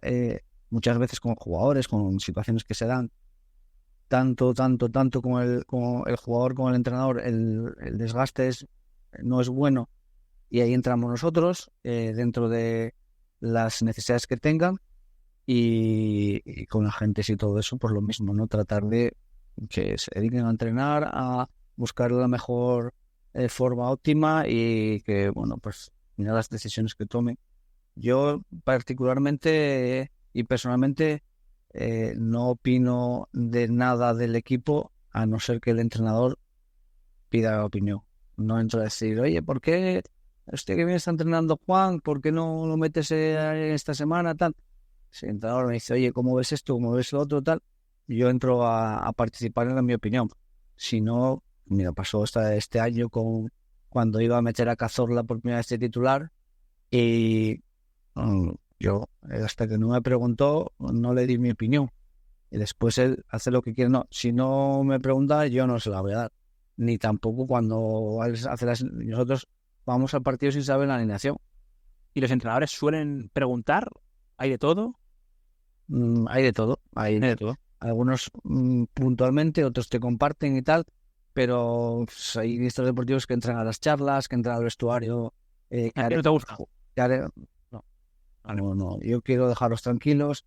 muchas veces con jugadores, con situaciones que se dan, tanto como el jugador como el entrenador, el desgaste no es bueno, y ahí entramos nosotros dentro de las necesidades que tengan, y con agentes y todo eso, pues lo mismo, ¿no? Tratar de que se dediquen a entrenar, a buscar la mejor forma óptima, y que, bueno, pues mira las decisiones que tomen. Yo particularmente y personalmente no opino de nada del equipo, a no ser que el entrenador pida opinión. No entro a decir, oye, ¿por qué usted que bien está entrenando Juan? ¿Por qué no lo metes esta semana? Tal. Si el entrenador me dice, oye, ¿cómo ves esto? ¿Cómo ves lo otro? Tal. Yo entro a participar en mi opinión. Si no, mira, pasó este año cuando iba a meter a Cazorla por primera vez de titular, y yo, hasta que no me preguntó, no le di mi opinión. Y después él hace lo que quiere. No, si no me pregunta, yo no se la voy a dar. Ni tampoco cuando nosotros vamos al partido sin saber la alineación. ¿Y los entrenadores suelen preguntar? ¿Hay de todo? Hay de todo. Hay de todo. Algunos puntualmente, otros te comparten y tal, pero pues, hay directores deportivos que entran a las charlas, que entran al vestuario. ¿A ti no te gusta? No. Yo quiero dejarlos tranquilos.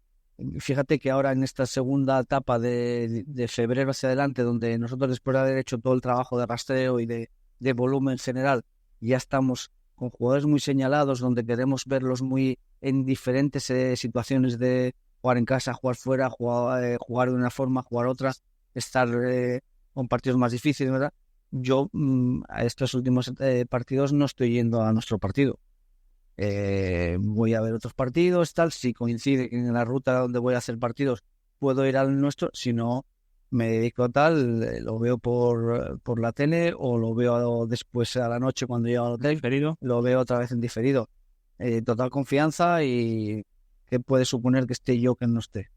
Fíjate que ahora en esta segunda etapa de febrero hacia adelante, donde nosotros, después de haber hecho todo el trabajo de rastreo y de volumen general, ya estamos con jugadores muy señalados, donde queremos verlos muy en diferentes situaciones de jugar en casa, jugar fuera, jugar de una forma, jugar otra, estar con partidos más difíciles, ¿verdad? Yo a estos últimos partidos no estoy yendo a nuestro partido. Voy a ver otros partidos, tal. Si coincide en la ruta donde voy a hacer partidos, puedo ir al nuestro. Si no, me dedico a tal, lo veo por la tele, o lo veo después a la noche cuando llego al hotel, ¿Diferido? lo veo otra vez en diferido. Total confianza, y ¿qué puede suponer que esté yo que no esté?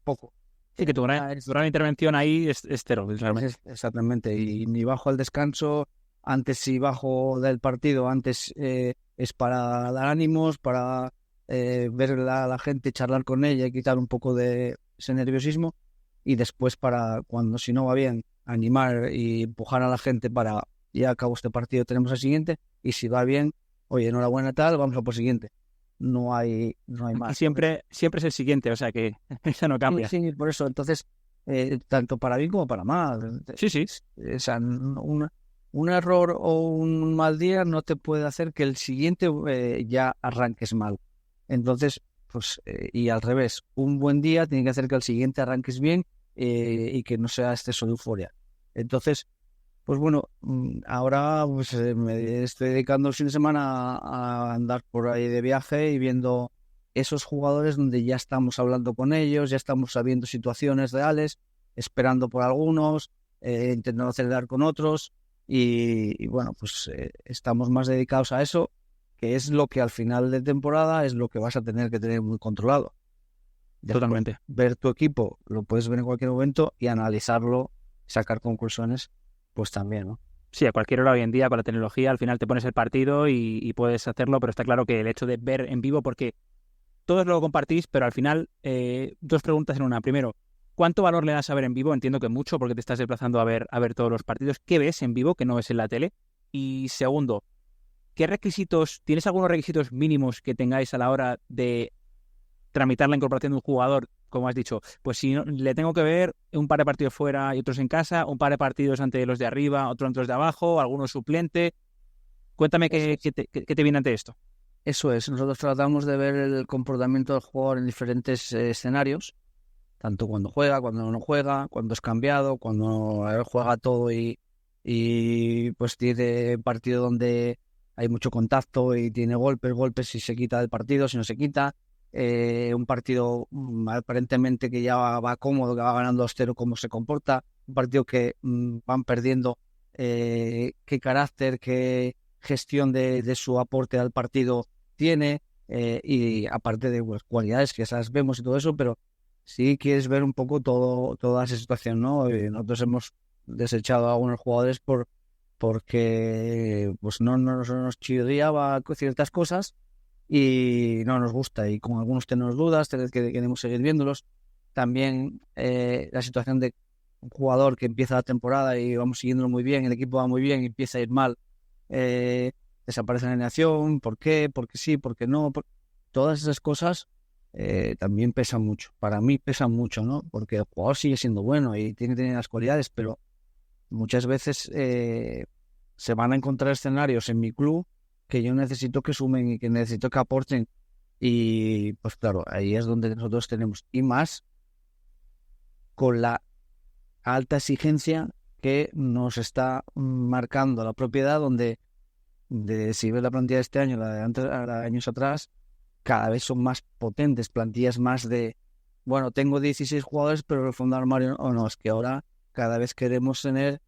Poco. Sí, que tu gran intervención ahí es cero, realmente. Exactamente, y ni bajo al descanso. Antes, si bajo del partido, antes es para dar ánimos, para ver a la gente, charlar con ella y quitar un poco de ese nerviosismo, y después para cuando, si no va bien, animar y empujar a la gente para ya acabo este partido, tenemos el siguiente, y si va bien, oye, enhorabuena tal, vamos a por el siguiente. No hay más. Y siempre es el siguiente, o sea que eso no cambia. Sí, por eso, entonces, tanto para bien como para mal. Sí. O sea, un error o un mal día no te puede hacer que el siguiente ya arranques mal. Entonces, pues, y al revés, un buen día tiene que hacer que el siguiente arranques bien, y que no sea exceso de euforia. Entonces, pues bueno, ahora pues me estoy dedicando el fin de semana a andar por ahí de viaje y viendo esos jugadores donde ya estamos hablando con ellos, ya estamos sabiendo situaciones reales, esperando por algunos, intentando acelerar con otros, y bueno, pues estamos más dedicados a eso, que es lo que al final de temporada es lo que vas a tener que tener muy controlado. Después, Totalmente. ver tu equipo lo puedes ver en cualquier momento, y analizarlo, sacar conclusiones, pues también, ¿no? Sí, a cualquier hora hoy en día con la tecnología al final te pones el partido y puedes hacerlo, pero está claro que el hecho de ver en vivo, porque todos lo compartís, pero al final dos preguntas en una. Primero, ¿cuánto valor le das a ver en vivo? Entiendo que mucho, porque te estás desplazando a ver todos los partidos. ¿Qué ves en vivo que no ves en la tele? Y segundo, ¿tienes algunos requisitos mínimos que tengáis a la hora de tramitar la incorporación de un jugador? Como has dicho, pues si no, le tengo que ver un par de partidos fuera y otros en casa, un par de partidos ante los de arriba, otros ante los de abajo, algunos suplente. Cuéntame qué te viene ante esto. Eso es, nosotros tratamos de ver el comportamiento del jugador en diferentes escenarios, tanto cuando juega, cuando no juega, cuando es cambiado, cuando juega todo y pues tiene partido donde hay mucho contacto y tiene golpes si se quita del partido, si no se quita. Un partido aparentemente que ya va cómodo, que va ganando 2-0, cómo se comporta. Un partido que van perdiendo, qué carácter, qué gestión de su aporte al partido tiene, y aparte de pues, cualidades que esas vemos y todo eso, pero sí quieres ver un poco toda esa situación, ¿no? Nosotros hemos desechado a algunos jugadores porque pues no nos chirriaba ciertas cosas y no nos gusta, y con algunos tenemos dudas, que queremos seguir viéndolos. También la situación de un jugador que empieza la temporada y vamos siguiéndolo muy bien, el equipo va muy bien y empieza a ir mal, desaparece la alineación. ¿Por qué? Porque sí, porque no. Todas esas cosas también pesan mucho. Para mí pesan mucho, ¿no? Porque el jugador sigue siendo bueno y tiene que tener las cualidades, pero muchas veces se van a encontrar escenarios en mi club que yo necesito que sumen y que necesito que aporten. Y pues claro, ahí es donde nosotros tenemos, y más con la alta exigencia que nos está marcando la propiedad, donde si ves la plantilla de este año, la de años atrás, cada vez son más potentes, plantillas más de, bueno, tengo 16 jugadores, pero el fondo de armario no, es que ahora cada vez queremos tener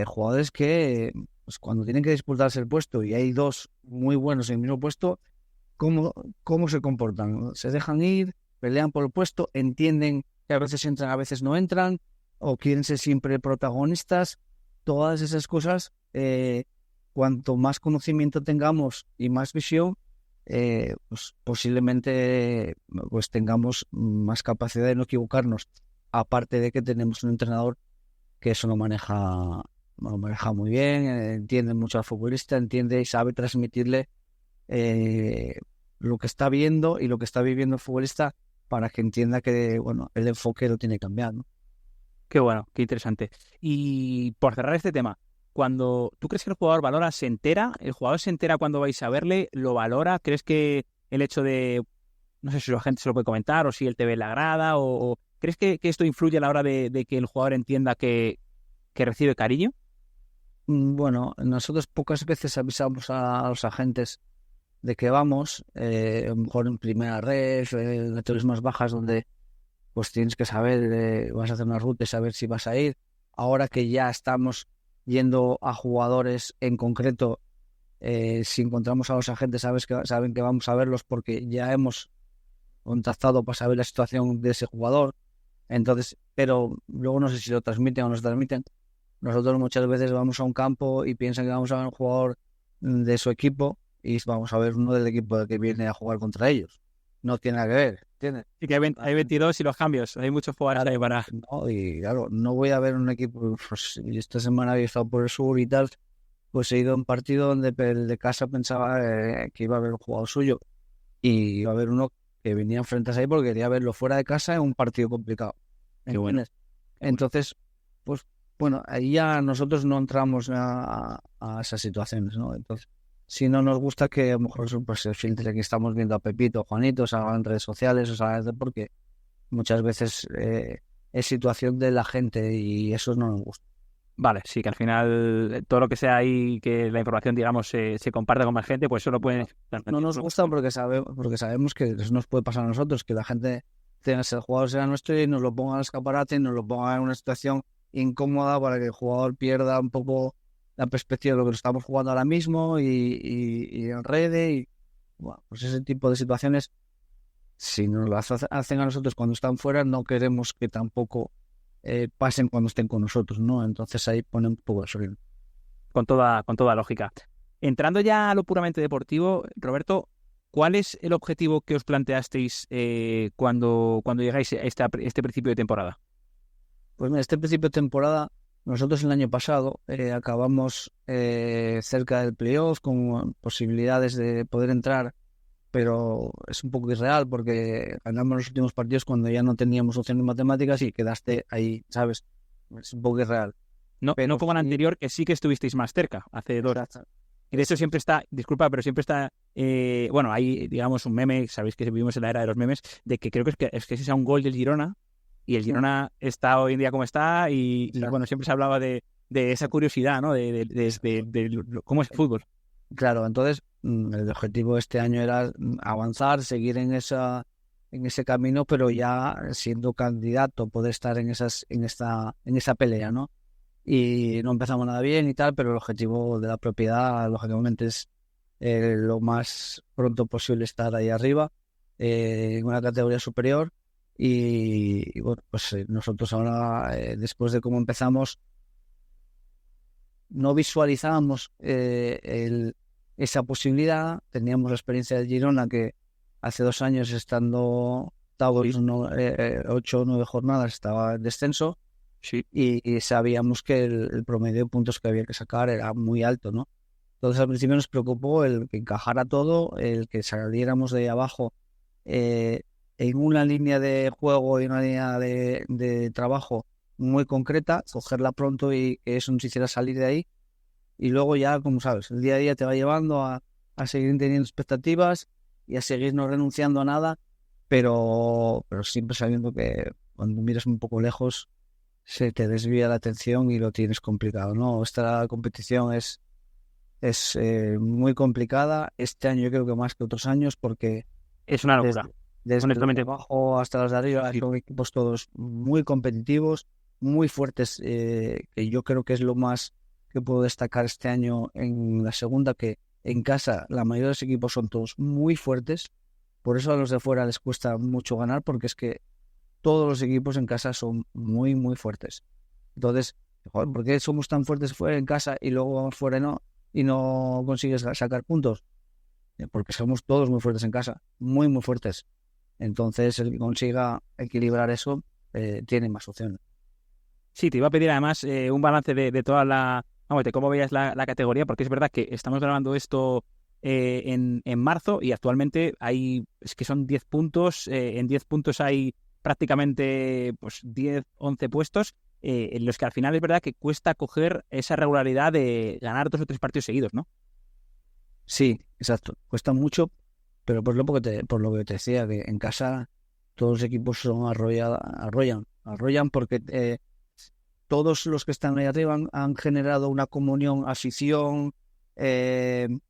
jugadores que pues, cuando tienen que disputarse el puesto y hay dos muy buenos en el mismo puesto, ¿cómo se comportan? ¿Se dejan ir? ¿Pelean por el puesto? ¿Entienden que a veces entran, a veces no entran? ¿O quieren ser siempre protagonistas? Todas esas cosas, cuanto más conocimiento tengamos y más visión, pues posiblemente pues tengamos más capacidad de no equivocarnos. Aparte de que tenemos un entrenador que eso lo maneja muy bien, entiende mucho al futbolista, entiende y sabe transmitirle lo que está viendo y lo que está viviendo el futbolista, para que entienda que bueno, el enfoque lo tiene que cambiar, ¿no? Qué bueno, qué interesante. Y por cerrar este tema, cuando tú crees que el jugador valora, ¿se entera? ¿El jugador se entera cuando vais a verle? ¿Lo valora? ¿Crees que el hecho de, no sé si la gente se lo puede comentar o si él te ve en la grada, o crees que esto influye a la hora de que el jugador entienda que recibe cariño? Bueno, nosotros pocas veces avisamos a los agentes de que vamos, a lo mejor en primera red, en categorías más bajas, donde pues tienes que saber, vas a hacer una ruta y saber si vas a ir. Ahora que ya estamos yendo a jugadores en concreto, si encontramos a los agentes saben que vamos a verlos porque ya hemos contactado para saber la situación de ese jugador. Entonces, pero luego no sé si lo transmiten o no se transmiten. Nosotros muchas veces vamos a un campo y piensan que vamos a ver un jugador de su equipo y vamos a ver uno del equipo que viene a jugar contra ellos. No tiene nada que ver, ¿entiendes? Sí, que hay 22 y los cambios, hay muchos jugadores ahí para... No, y claro, no voy a ver un equipo, pues esta semana había estado por el sur y tal, pues he ido a un partido donde el de casa pensaba que iba a haber un jugador suyo y iba a haber uno que venía enfrentes ahí porque quería verlo fuera de casa en un partido complicado. Qué bueno. Entonces, pues bueno, ahí ya nosotros no entramos a esas situaciones, ¿no? Entonces, si no nos gusta que a lo mejor pues, se filtre que estamos viendo a Pepito o Juanito, salga en redes sociales, o sea, porque muchas veces es situación de la gente y eso no nos gusta. Vale, sí, que al final todo lo que sea ahí, que la información, digamos, se comparta con más gente, pues eso lo pueden... No nos gusta porque sabemos que eso nos puede pasar a nosotros, que la gente tenga el jugador sea nuestro y nos lo ponga al escaparate, nos lo ponga en una situación incómoda para que el jugador pierda un poco la perspectiva de lo que estamos jugando ahora mismo y en redes y bueno, pues ese tipo de situaciones, si nos las hacen a nosotros cuando están fuera, no queremos que tampoco pasen cuando estén con nosotros, ¿no? Entonces ahí pone un poco de sonido. Con toda lógica. Entrando ya a lo puramente deportivo, Roberto, ¿cuál es el objetivo que os planteasteis cuando llegáis a este principio de temporada? Pues mira, este principio de temporada, nosotros el año pasado acabamos cerca del playoff con posibilidades de poder entrar, pero es un poco irreal porque ganamos los últimos partidos cuando ya no teníamos opción en matemáticas y quedaste ahí, ¿sabes? Es un poco irreal. No como el anterior, que sí que estuvisteis más cerca, hace 2. Y de hecho siempre está, disculpa, pero siempre está, bueno, hay, digamos, un meme, sabéis que vivimos en la era de los memes, de que creo que es que ese sea un gol del Girona, y el Girona está hoy en día como está, y bueno, siempre se hablaba de esa curiosidad, ¿no? De cómo es el fútbol. Claro, entonces el objetivo este año era avanzar, seguir en ese camino, pero ya siendo candidato, poder estar en esa pelea, ¿no? Y no empezamos nada bien y tal, pero el objetivo de la propiedad, lógicamente, es lo más pronto posible estar ahí arriba, en una categoría superior. Y bueno, pues nosotros ahora, después de cómo empezamos, no visualizábamos esa posibilidad. Teníamos la experiencia de Girona, que hace 2 años, estando octavo y 8 o 9 jornadas, estaba en descenso. Sí. Y sabíamos que el promedio de puntos que había que sacar era muy alto, ¿no? Entonces al principio nos preocupó el que encajara todo, el que saliéramos de ahí abajo en una línea de juego y una línea de trabajo muy concreta, cogerla pronto y que eso nos hiciera salir de ahí. Y luego ya, como sabes, el día a día te va llevando a seguir teniendo expectativas y a seguir no renunciando a nada, pero siempre sabiendo que cuando miras un poco lejos se te desvía la atención y lo tienes complicado, ¿no? Esta competición es muy complicada. Este año yo creo que más que otros años, porque Es una locura. desde Honestamente. abajo hasta los de arriba son equipos todos muy competitivos, muy fuertes, que yo creo que es lo más que puedo destacar este año en la segunda, que en casa la mayoría de los equipos son todos muy fuertes. Por eso a los de fuera les cuesta mucho ganar, porque es que todos los equipos en casa son muy, muy fuertes. Entonces, joder, ¿por qué somos tan fuertes fuera en casa y luego vamos fuera y no consigues sacar puntos? Porque somos todos muy fuertes en casa, muy, muy fuertes. Entonces, el que consiga equilibrar eso tiene más opciones. Sí, te iba a pedir además un balance de toda vamos, de cómo veías la categoría, porque es verdad que estamos grabando esto en marzo y actualmente es que son 10 puntos, en 10 puntos hay prácticamente pues 10, 11 puestos, en los que al final es verdad que cuesta coger esa regularidad de ganar 2 o 3 partidos seguidos, ¿no? Sí, exacto. Cuesta mucho, pero por lo que te decía, que en casa todos los equipos arrollan porque todos los que están ahí arriba han generado una comunión, afición, en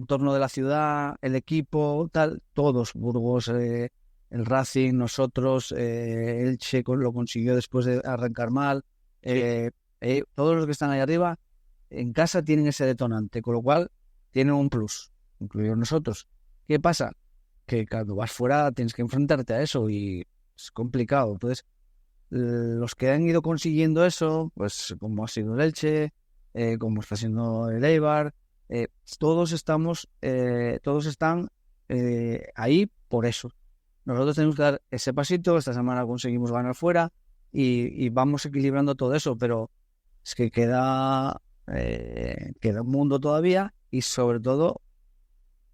torno de la ciudad, el equipo, tal, todos, Burgos, el Racing, nosotros, Elche lo consiguió después de arrancar mal, todos los que están ahí arriba en casa tienen ese detonante, con lo cual tienen un plus, incluidos nosotros. ¿Qué pasa? Que cuando vas fuera tienes que enfrentarte a eso y es complicado. Entonces, los que han ido consiguiendo eso, pues como ha sido el Elche, como está siendo el Eibar, todos están ahí por eso. Nosotros tenemos que dar ese pasito. Esta semana conseguimos ganar fuera y vamos equilibrando todo eso, pero es que queda un mundo todavía, y sobre todo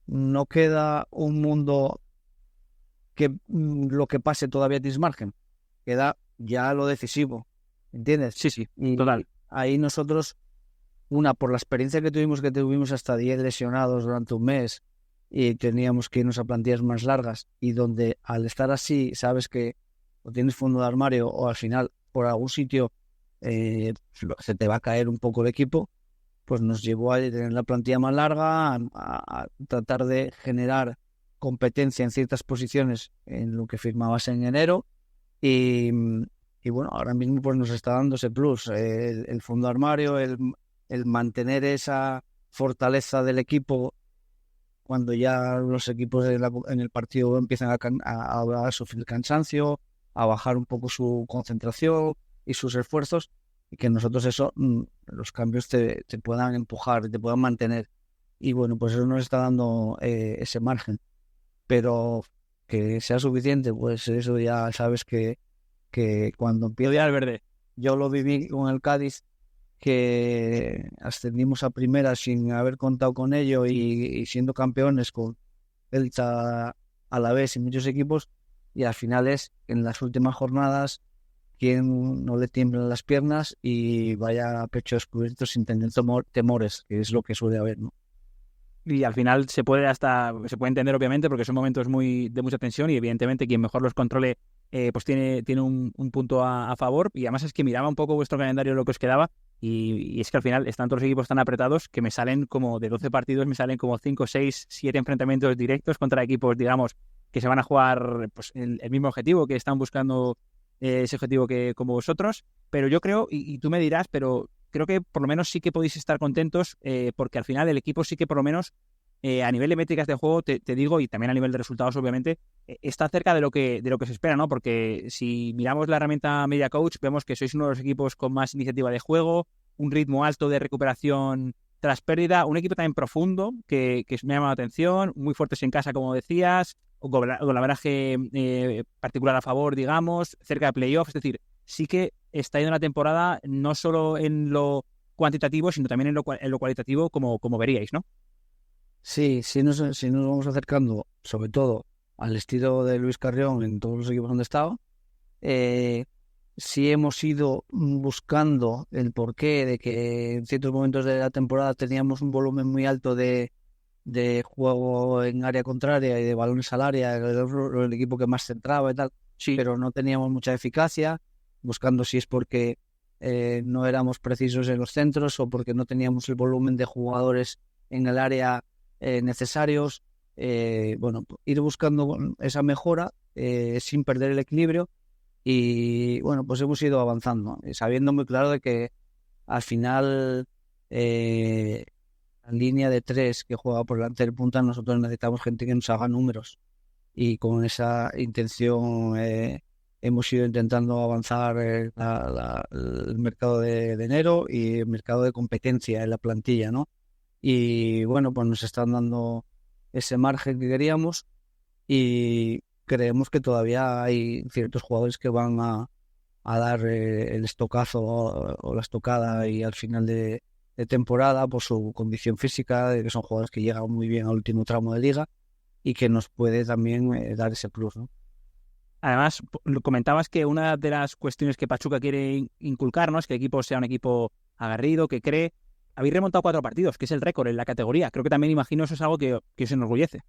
no queda un mundo que lo que pase todavía tienes margen, queda ya lo decisivo, ¿entiendes? Sí, Y total. ahí nosotros, por la experiencia que tuvimos hasta 10 lesionados durante un mes y teníamos que irnos a plantillas más largas, y donde al estar así sabes que o tienes fondo de armario o al final por algún sitio se te va a caer un poco el equipo, pues nos llevó a tener la plantilla más larga, a tratar de generar competencia en ciertas posiciones en lo que firmabas en enero. Y bueno, ahora mismo pues nos está dando ese plus, el fondo de armario, el mantener esa fortaleza del equipo cuando ya los equipos en el partido empiezan a sufrir cansancio, a bajar un poco su concentración y sus esfuerzos, y que nosotros eso, los cambios te puedan empujar, te puedan mantener. Y bueno, pues eso nos está dando ese margen. Pero que sea suficiente, pues eso ya sabes que cuando empieza al verde. Yo lo viví con el Cádiz, que ascendimos a primera sin haber contado con ello y siendo campeones con Celta, Alavés y muchos equipos, y al final es en las últimas jornadas quien no le tiemblan las piernas y vaya a pecho descubierto sin tener temores, que es lo que suele haber, ¿no? Y al final se puede entender, obviamente, porque son momentos de mucha tensión y evidentemente quien mejor los controle pues tiene un punto a favor. Y además es que miraba un poco vuestro calendario, lo que os quedaba, Y es que al final están todos los equipos tan apretados que me salen como de 12 partidos, me salen como 5, 6, 7 enfrentamientos directos contra equipos, digamos, que se van a jugar pues, el mismo objetivo, que están buscando ese objetivo que como vosotros. Pero yo creo, y tú me dirás, pero creo que por lo menos sí que podéis estar contentos porque al final el equipo sí que por lo menos a nivel de métricas de juego, te digo, y también a nivel de resultados, obviamente, está cerca de lo que se espera, ¿no? Porque si miramos la herramienta Media Coach, vemos que sois uno de los equipos con más iniciativa de juego, un ritmo alto de recuperación tras pérdida, un equipo también profundo que me ha llamado la atención, muy fuertes en casa, como decías, con golaveraje particular a favor, digamos, cerca de playoffs, es decir, sí que está yendo la temporada no solo en lo cuantitativo, sino también en lo cualitativo, como veríais, ¿no? Sí, si nos vamos acercando, sobre todo al estilo de Luis Carrión en todos los equipos donde he estado, sí hemos ido buscando el porqué de que en ciertos momentos de la temporada teníamos un volumen muy alto de juego en área contraria y de balones al área, el equipo que más centraba y tal, Sí. pero no teníamos mucha eficacia, buscando si es porque no éramos precisos en los centros o porque no teníamos el volumen de jugadores en el área necesarios. Bueno, ir buscando esa mejora sin perder el equilibrio y bueno, pues hemos ido avanzando, sabiendo muy claro de que al final la línea de 3 que juega por delante del punta, nosotros necesitamos gente que nos haga números y con esa intención hemos ido intentando avanzar el mercado de enero y el mercado de competencia en la plantilla, ¿no? Y bueno, pues nos están dando ese margen que queríamos y creemos que todavía hay ciertos jugadores que van a dar el estocazo o la estocada y al final de temporada por su condición física, de que son jugadores que llegan muy bien al último tramo de liga y que nos puede también dar ese plus, ¿no? Además, comentabas que una de las cuestiones que Pachuca quiere inculcar, ¿no? Es que el equipo sea un equipo aguerrido, que cree. Habéis remontado 4 partidos, que es el récord en la categoría. Creo que también imagino eso es algo que os enorgullece.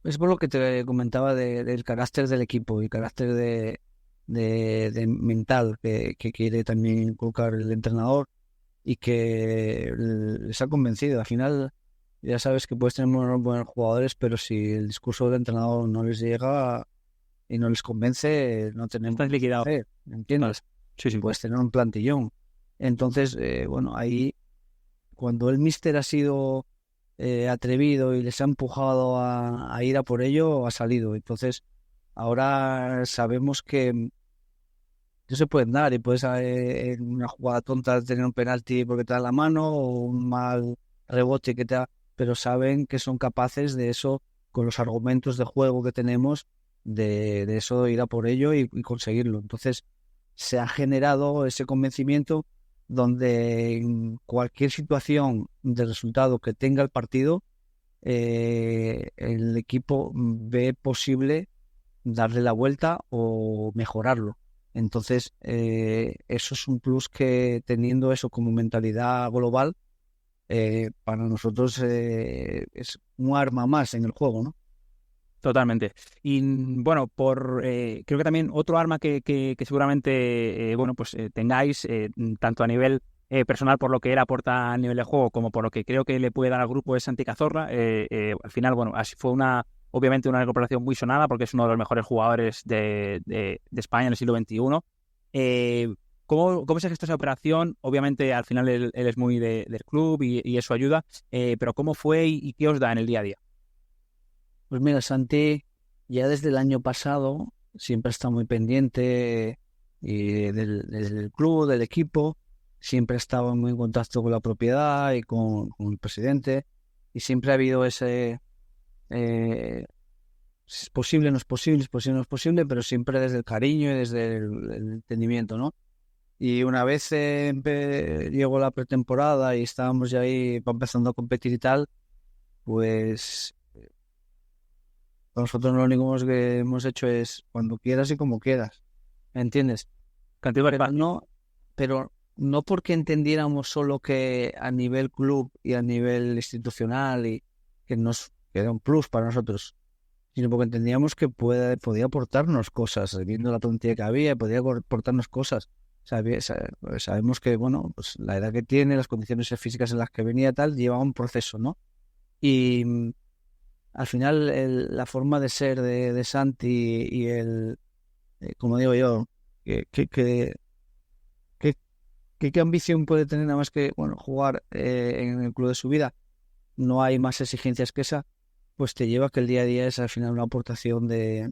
Es por lo que te comentaba del carácter del equipo y carácter de mental que quiere también inculcar el entrenador y que les ha convencido. Al final, ya sabes que puedes tener buenos jugadores, pero si el discurso del entrenador no les llega y no les convence, no tenemos Estás liquidado. que hacer, ¿entiendes? Sí. Puedes tener un plantillón. Entonces, bueno, ahí cuando el míster ha sido atrevido y les ha empujado a ir a por ello, ha salido. Entonces, ahora sabemos que no se pueden dar y puedes en una jugada tonta tener un penalti porque te da la mano o un mal rebote que te da, pero saben que son capaces de eso con los argumentos de juego que tenemos, de eso ir a por ello y conseguirlo. Entonces, se ha generado ese convencimiento donde en cualquier situación de resultado que tenga el partido, el equipo ve posible darle la vuelta o mejorarlo. Entonces, eso es un plus que teniendo eso como mentalidad global, para nosotros es un arma más en el juego, ¿no? Totalmente. Y bueno, creo que también otro arma que seguramente tengáis, tanto a nivel personal por lo que él aporta a nivel de juego como por lo que creo que le puede dar al grupo es Santi Cazorla. Al final, bueno, así fue obviamente una recuperación muy sonada porque es uno de los mejores jugadores de España en el siglo XXI. ¿Cómo se gestó esa operación? Obviamente al final él es muy del club y eso ayuda, pero ¿cómo fue y qué os da en el día a día? Pues mira, Santi ya desde el año pasado siempre está muy pendiente del club, del equipo, siempre estaba muy en contacto con la propiedad y con el presidente y siempre ha habido ese es posible, no es posible, es posible, no es posible, pero siempre desde el cariño y desde el entendimiento, ¿no? Y una vez llegó la pretemporada y estábamos ya ahí empezando a competir y tal, pues nosotros lo único que hemos hecho es cuando quieras y como quieras, ¿me entiendes? Pero no porque entendiéramos solo que a nivel club y a nivel institucional y que era un plus para nosotros, sino porque entendíamos que podía aportarnos cosas, viendo la tontería que había, podía aportarnos cosas. Sabemos que, bueno, pues la edad que tiene, las condiciones físicas en las que venía tal, lleva un proceso, ¿no? Y al final la forma de ser de Santi y como digo yo, que ¿qué ambición puede tener nada más que, bueno, jugar en el club de su vida? No hay más exigencias que esa, pues te lleva a que el día a día es al final una aportación de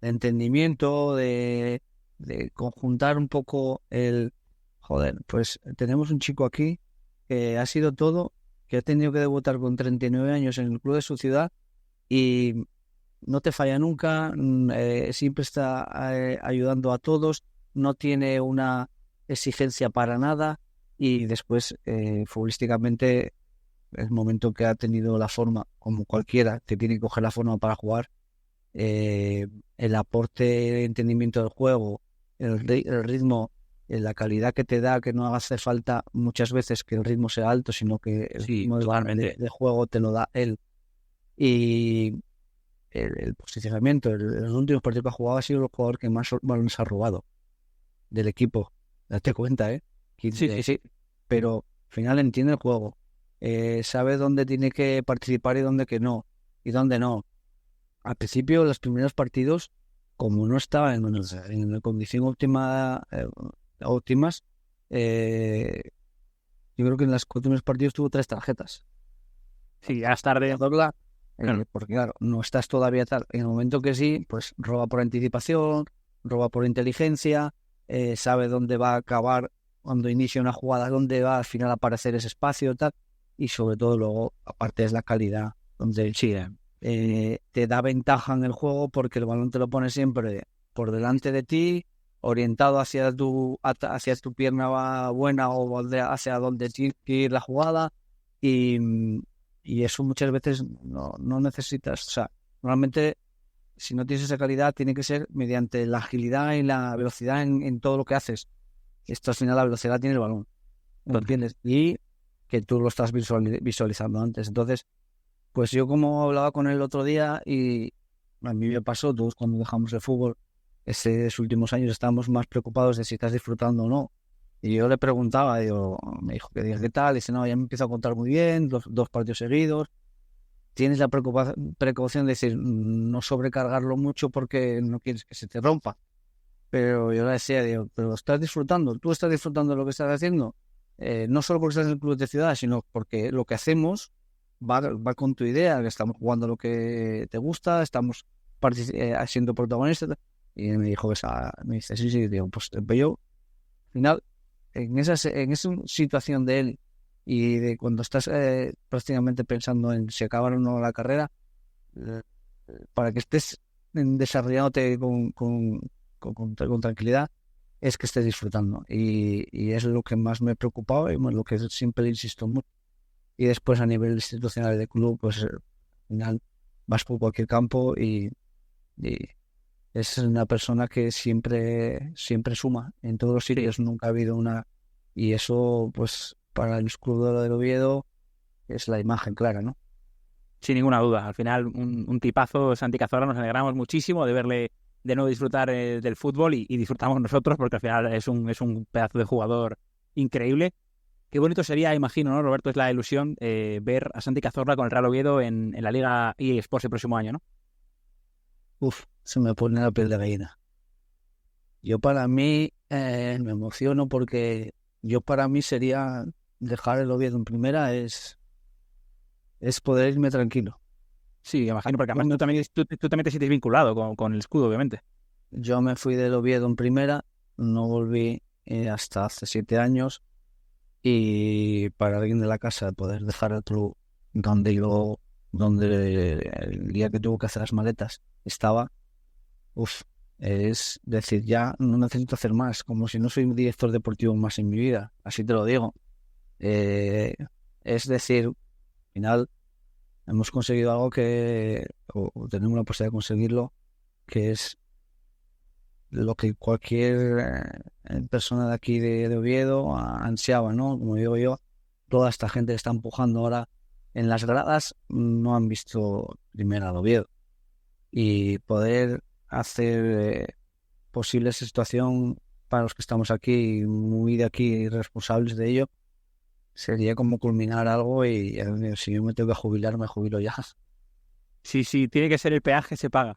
entendimiento, de conjuntar un poco joder, pues tenemos un chico aquí que ha sido todo, que ha tenido que debutar con 39 años en el club de su ciudad y no te falla nunca, siempre está ayudando a todos, no tiene una exigencia para nada y después futbolísticamente el momento que ha tenido la forma, como cualquiera que tiene que coger la forma para jugar, el aporte de entendimiento del juego, el ritmo, la calidad que te da, que no hace falta muchas veces que el ritmo sea alto, sino que el ritmo de juego te lo da él. Y el posicionamiento, los últimos partidos que ha jugado ha sido el jugador que más balones ha robado del equipo. Date cuenta, ¿eh? Sí. Pero al final entiende el juego. Sabe dónde tiene que participar y dónde que no. Y dónde no. Al principio, los primeros partidos, como no estaba en la condición óptimas, yo creo que en los últimos partidos tuvo 3 tarjetas. Sí, ya es tarde. Porque claro, no estás todavía tal. En el momento que sí, pues roba por anticipación, roba por inteligencia, sabe dónde va a acabar cuando inicia una jugada, dónde va al final a aparecer ese espacio tal. Y sobre todo luego, aparte es la calidad, donde te da ventaja en el juego porque el balón te lo pone siempre por delante de ti, orientado hacia tu pierna buena o hacia donde tiene que ir la jugada y eso muchas veces no necesitas. O sea, normalmente si no tienes esa calidad tiene que ser mediante la agilidad y la velocidad en todo lo que haces. Esto al final la velocidad tiene el balón, ¿me entiendes? Y que tú lo estás visualizando antes. Entonces, pues yo como hablaba con él el otro día y a mí me pasó, todos cuando dejamos el fútbol, esos últimos años estábamos más preocupados de si estás disfrutando o no. Y yo le preguntaba, me dijo que diga qué tal, y dice, no, ya me empiezo a contar muy bien, 2 partidos seguidos. Tienes la precaución de decir, no sobrecargarlo mucho porque no quieres que se te rompa. Pero yo le decía, pero estás disfrutando, tú estás disfrutando de lo que estás haciendo, no solo porque estás en el club de ciudad, sino porque lo que hacemos va con tu idea, que estamos jugando lo que te gusta, estamos siendo protagonistas. Y me dijo me dice, sí, digo, pues yo, al final, en esa situación de él y de cuando estás prácticamente pensando en si acabar o no la carrera, para que estés desarrollándote con tranquilidad, es que estés disfrutando. Y es lo que más me preocupaba y lo que siempre insisto mucho. Y después a nivel institucional de club, pues al final vas por cualquier campo y es una persona que siempre suma en todos los sitios. Nunca ha habido y eso pues para el club de Oviedo es la imagen clara, ¿no? Sin ninguna duda. Al final un tipazo, Santi Cazorla, nos alegramos muchísimo de verle de nuevo disfrutar del fútbol y disfrutamos nosotros porque al final es un pedazo de jugador increíble. Qué bonito sería, imagino, ¿no, Roberto? Es la ilusión ver a Santi Cazorla con el Real Oviedo en la Liga EA Sports el próximo año, ¿no? Se me pone la piel de gallina. Yo para mí me emociono porque para mí sería dejar el Oviedo en primera es poder irme tranquilo. Sí, imagino, porque además tú también te sientes vinculado con el escudo, obviamente. Yo me fui del Oviedo en primera, no volví hasta hace 7 años y para alguien de la casa poder dejar el club donde el día que tuvo que hacer las maletas estaba, es decir, ya no necesito hacer más, como si no soy un director deportivo más en mi vida, así te lo digo. Es decir, al final hemos conseguido algo o tenemos la posibilidad de conseguirlo, que es lo que cualquier persona de aquí de Oviedo ansiaba, ¿no? Como digo yo, toda esta gente que está empujando ahora en las gradas no han visto primera de Oviedo. Y poder hacer posible esa situación para los que estamos aquí, muy de aquí responsables de ello, sería como culminar algo y si yo me tengo que jubilar, me jubilo ya. Sí, tiene que ser el peaje, se paga.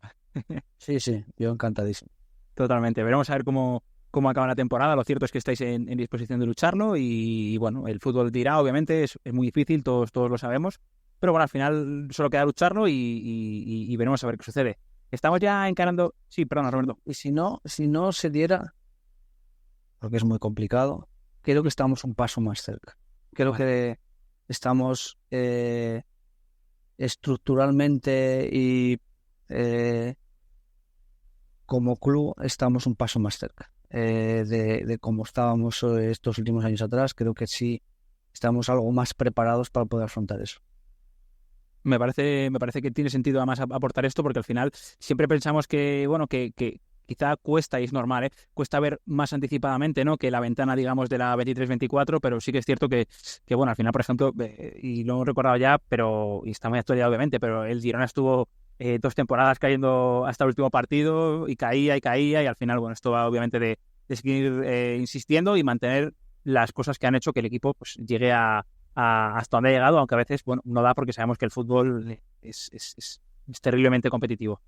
Sí, yo encantadísimo. Totalmente. Veremos a ver cómo acaba la temporada. Lo cierto es que estáis en disposición de lucharlo y bueno, el fútbol dirá, obviamente, es muy difícil, todos lo sabemos. Pero bueno, al final solo queda lucharlo y veremos a ver qué sucede. Estamos ya encarando... Sí, perdona, Roberto. Y si no se diera, porque es muy complicado, creo que estamos un paso más cerca. Creo que estamos estructuralmente y como club estamos un paso más cerca de cómo estábamos estos últimos años atrás. Creo que sí estamos algo más preparados para poder afrontar eso. Me parece que tiene sentido además aportar esto porque al final siempre pensamos que, bueno, que quizá cuesta, y es normal, cuesta ver más anticipadamente, ¿no?, que la ventana, digamos, de la 23-24, pero sí que es cierto que bueno, al final, por ejemplo, y lo hemos recordado ya, y está muy actualizado obviamente, pero el Girona estuvo 2 temporadas cayendo hasta el último partido y caía y al final, bueno, esto va obviamente de seguir insistiendo y mantener las cosas que han hecho que el equipo pues llegue hasta donde ha llegado, aunque a veces, bueno, no da porque sabemos que el fútbol es terriblemente competitivo.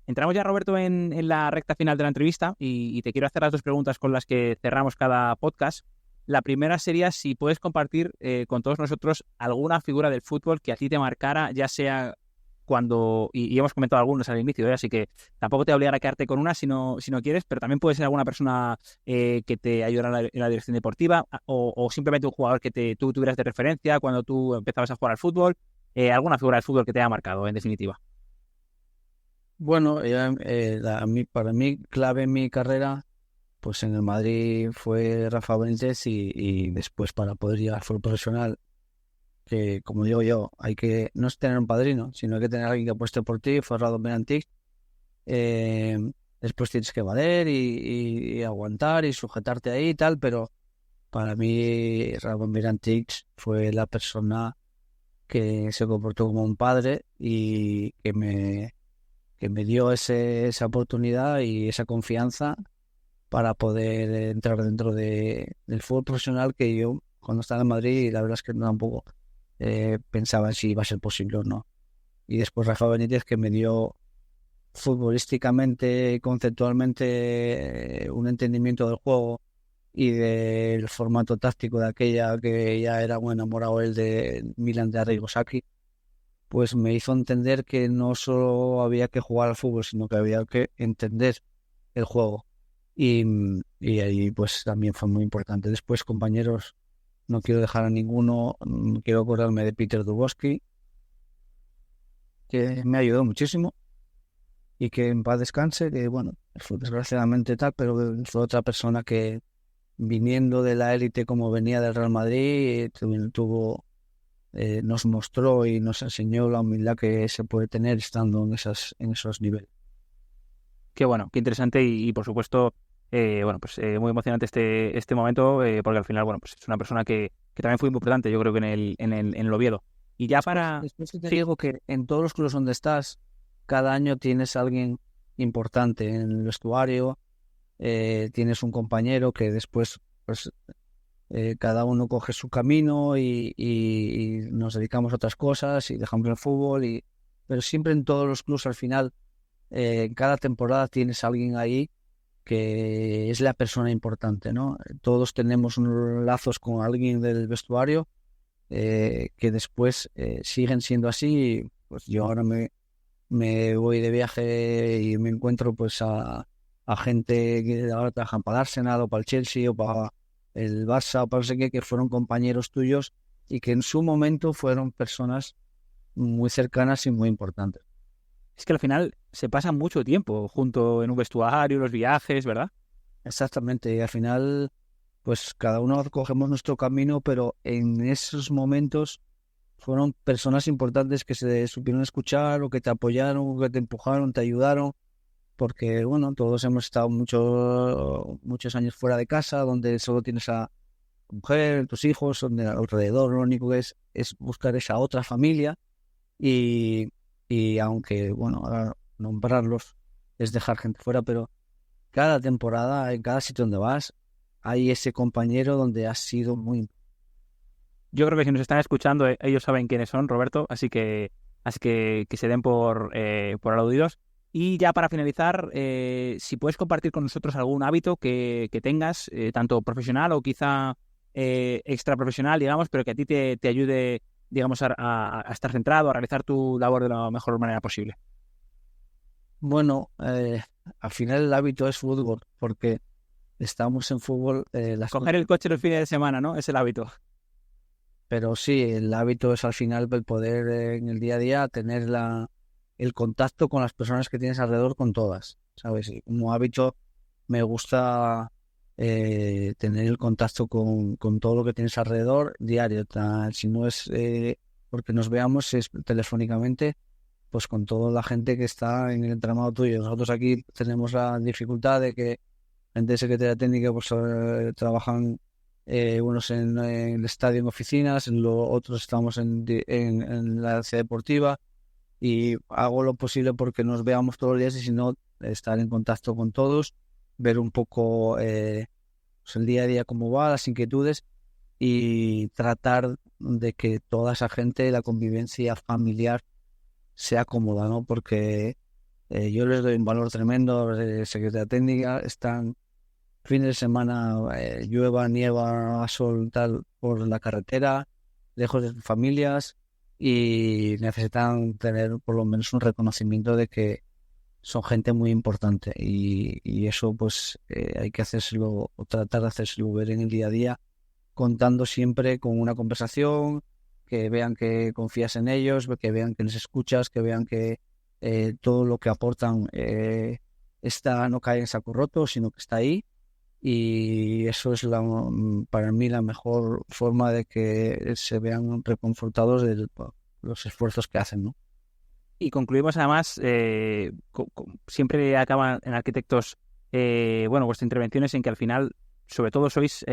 Entramos ya, Roberto, en la recta final de la entrevista y te quiero hacer las 2 preguntas con las que cerramos cada podcast. La primera sería si puedes compartir con todos nosotros alguna figura del fútbol que a ti te marcara, ya sea cuando... Y hemos comentado algunos al inicio, así que tampoco te voy a obligar a quedarte con una si no quieres, pero también puede ser alguna persona que te ayudara en la dirección deportiva o simplemente un jugador que tú tuvieras de referencia cuando tú empezabas a jugar al fútbol. Alguna figura del fútbol que te haya marcado, en definitiva. Bueno, para mí clave en mi carrera, pues en el Madrid fue Rafa Benítez y después para poder llegar al fútbol profesional, que como digo yo, hay que no es tener un padrino, sino hay que tener a alguien que apueste por ti, fue Radon Antic. Después tienes que valer y aguantar y sujetarte ahí y tal, pero para mí Radon Antic fue la persona que se comportó como un padre y que me dio esa oportunidad y esa confianza para poder entrar dentro del fútbol profesional, que yo cuando estaba en Madrid la verdad es que tampoco pensaba si iba a ser posible o no. Y después Rafa Benítez, que me dio futbolísticamente y conceptualmente un entendimiento del juego y del formato táctico de aquella, que ya era un enamorado él de Milan de Arrigo Sacchi, pues me hizo entender que no solo había que jugar al fútbol, sino que había que entender el juego. Y ahí pues también fue muy importante. Después, compañeros, no quiero dejar a ninguno, quiero acordarme de Peter Dubowski, que me ayudó muchísimo y que en paz descanse, que bueno, fue desgraciadamente tal, pero fue otra persona que viniendo de la élite como venía del Real Madrid, nos mostró y nos enseñó la humildad que se puede tener estando en esos niveles. Qué bueno, qué interesante y por supuesto, muy emocionante este momento, porque al final, bueno, pues es una persona que también fue muy importante, yo creo que en el Oviedo. Y ya Después te digo que en todos los clubes donde estás, cada año tienes a alguien importante en el vestuario, tienes un compañero que después, pues, cada uno coge su camino y nos dedicamos a otras cosas y dejamos el fútbol, pero siempre en todos los clubes al final, en cada temporada tienes a alguien ahí que es la persona importante, ¿no? Todos tenemos unos lazos con alguien del vestuario que después siguen siendo así. Pues yo ahora me voy de viaje y me encuentro pues a gente que ahora trabajan para el Arsenal o para el Chelsea o para el Barça o para no sé qué, que fueron compañeros tuyos y que en su momento fueron personas muy cercanas y muy importantes. es que al final se pasa mucho tiempo junto en un vestuario, los viajes, ¿verdad? Exactamente, y al final pues cada uno cogemos nuestro camino, pero en esos momentos fueron personas importantes que se supieron escuchar o que te apoyaron o que te empujaron, te ayudaron, porque bueno, todos hemos estado muchos años fuera de casa, donde solo tienes a tu mujer, tus hijos, donde alrededor lo único que es buscar esa otra familia y aunque, bueno, ahora nombrarlos es dejar gente fuera, pero cada temporada, en cada sitio donde vas, hay ese compañero donde has sido muy... Yo creo que si nos están escuchando, ellos saben quiénes son, Roberto, así que se den por aludidos. Y ya para finalizar, si puedes compartir con nosotros algún hábito que tengas, tanto profesional o quizá extra profesional, digamos, pero que a ti te ayude, digamos, a estar centrado, a realizar tu labor de la mejor manera posible. Bueno, al final el hábito es fútbol, porque estamos en fútbol, Coger el coche los fines de semana, ¿no? Es el hábito. pero sí, el hábito es al final el poder en el día a día tener el contacto con las personas que tienes alrededor, con todas, ¿sabes? Y como hábito me gusta tener el contacto con todo lo que tienes alrededor diario. Si no es porque nos veamos, es telefónicamente, pues con toda la gente que está en el entramado tuyo. Nosotros aquí tenemos la dificultad de que gente de Secretaría Técnica pues trabajan unos en el estadio, en oficinas, otros estamos en la ciudad deportiva, y hago lo posible porque nos veamos todos los días, y si no, estar en contacto con todos, ver un poco pues el día a día cómo va, las inquietudes, y tratar de que toda esa gente, la convivencia familiar sea cómoda, ¿no? Porque yo les doy un valor tremendo. Secretaría Técnica están fines de semana, llueva, nieva, sol, tal, por la carretera, lejos de sus familias, y necesitan tener por lo menos un reconocimiento de que son gente muy importante, y eso pues hay que hacérselo, o tratar de hacérselo ver en el día a día, contando siempre con una conversación, que vean que confías en ellos, que vean que les escuchas, que vean que todo lo que aportan no cae en saco roto, sino que está ahí. Y eso es para mí la mejor forma de que se vean reconfortados de los esfuerzos que hacen, ¿no? Y concluimos además, siempre acaban en Arquitectos, bueno, vuestras intervenciones en que al final, sobre todo sois,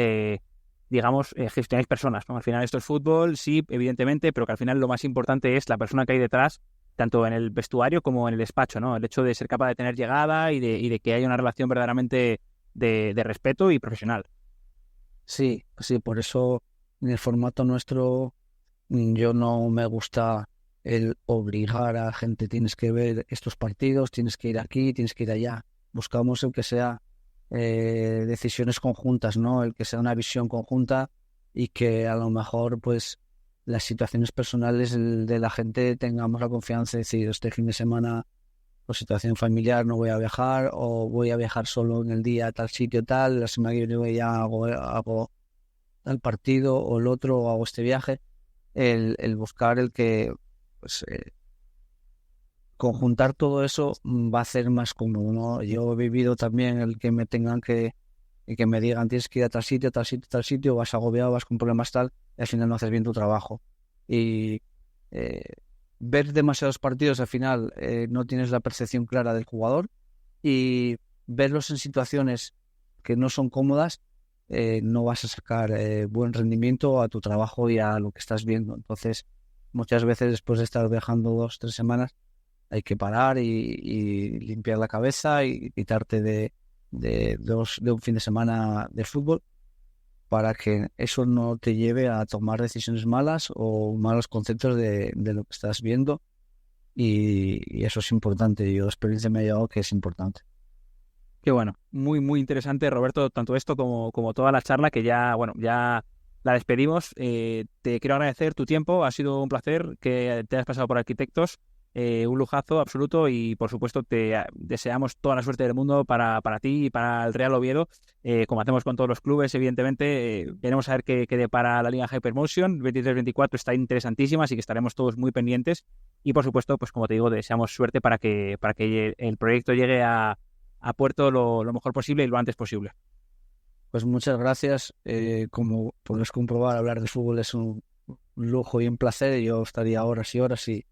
digamos, gestionáis personas, ¿no? Al final esto es fútbol, sí, evidentemente, pero que al final lo más importante es la persona que hay detrás, tanto en el vestuario como en el despacho, ¿no? El hecho de ser capaz de tener llegada y de que haya una relación verdaderamente de respeto y profesional. Sí, sí, por eso en el formato nuestro yo no me gusta el obligar a gente, tienes que ver estos partidos, tienes que ir aquí, tienes que ir allá. Buscamos el que sea decisiones conjuntas, ¿no? El que sea una visión conjunta, y que a lo mejor pues las situaciones personales de la gente tengamos la confianza de decir, este fin de semana por situación familiar no voy a viajar, o voy a viajar solo en el día a tal sitio tal, la semana que viene ya hago tal partido o el otro, o hago este viaje. El buscar el que pues conjuntar todo eso va a ser más cómodo, ¿no? Yo he vivido también el que me tengan y que me digan tienes que ir a tal sitio, tal sitio, tal sitio, vas agobiado, vas con problemas tal, y al final no haces bien tu trabajo. Y eh, ver demasiados partidos, al final no tienes la percepción clara del jugador, y verlos en situaciones que no son cómodas, no vas a sacar buen rendimiento a tu trabajo y a lo que estás viendo. Entonces, muchas veces después de estar viajando 2 o 3 semanas, hay que parar y limpiar la cabeza y quitarte de un fin de semana de fútbol, para que eso no te lleve a tomar decisiones malas o malos conceptos de lo que estás viendo, y eso es importante. Yo, la experiencia me ha llevado que es importante. Qué bueno, muy, muy interesante, Roberto, tanto esto como toda la charla, que ya, bueno, ya la despedimos. Te quiero agradecer tu tiempo, ha sido un placer que te hayas pasado por Arquitectos, un lujazo absoluto, y por supuesto te deseamos toda la suerte del mundo para ti y para el Real Oviedo, como hacemos con todos los clubes, evidentemente. Veremos a ver qué depara la Liga Hypermotion 23-24, está interesantísima, así que estaremos todos muy pendientes, y por supuesto, pues como te digo, deseamos suerte para que el proyecto llegue a puerto lo mejor posible y lo antes posible. Pues muchas gracias. Como podrás comprobar, hablar de fútbol es un lujo y un placer. Yo estaría horas y horas, y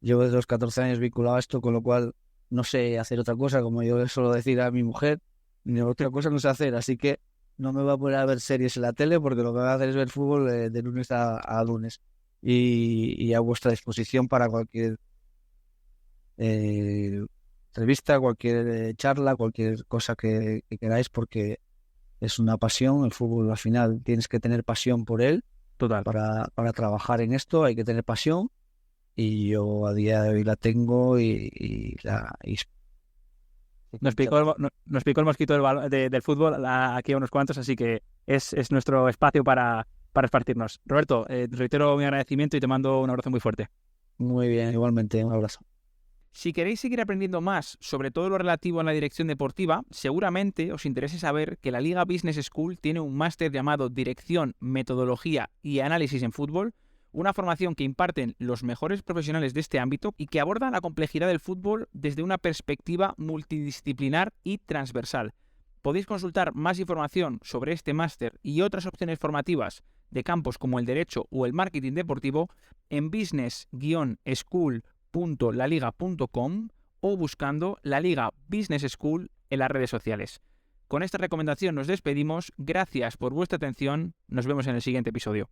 llevo desde los 14 años vinculado a esto, con lo cual no sé hacer otra cosa, como yo le suelo decir a mi mujer, ni otra cosa no sé hacer, así que no me voy a poner a ver series en la tele, porque lo que voy a hacer es ver fútbol de lunes a lunes, y a vuestra disposición para cualquier entrevista, cualquier charla, cualquier cosa que queráis, porque es una pasión. El fútbol al final tienes que tener pasión por él. Total. Para trabajar en esto hay que tener pasión, y yo a día de hoy la tengo y Nos picó el mosquito del fútbol aquí a unos cuantos, así que es nuestro espacio para esparcirnos. Roberto, reitero mi agradecimiento y te mando un abrazo muy fuerte. Muy bien, igualmente, un abrazo. Si queréis seguir aprendiendo más sobre todo lo relativo a la dirección deportiva, seguramente os interese saber que la Liga Business School tiene un máster llamado Dirección, Metodología y Análisis en Fútbol, una formación que imparten los mejores profesionales de este ámbito y que aborda la complejidad del fútbol desde una perspectiva multidisciplinar y transversal. Podéis consultar más información sobre este máster y otras opciones formativas de campos como el derecho o el marketing deportivo en business-school.laliga.com o buscando la Liga Business School en las redes sociales. Con esta recomendación nos despedimos, gracias por vuestra atención, nos vemos en el siguiente episodio.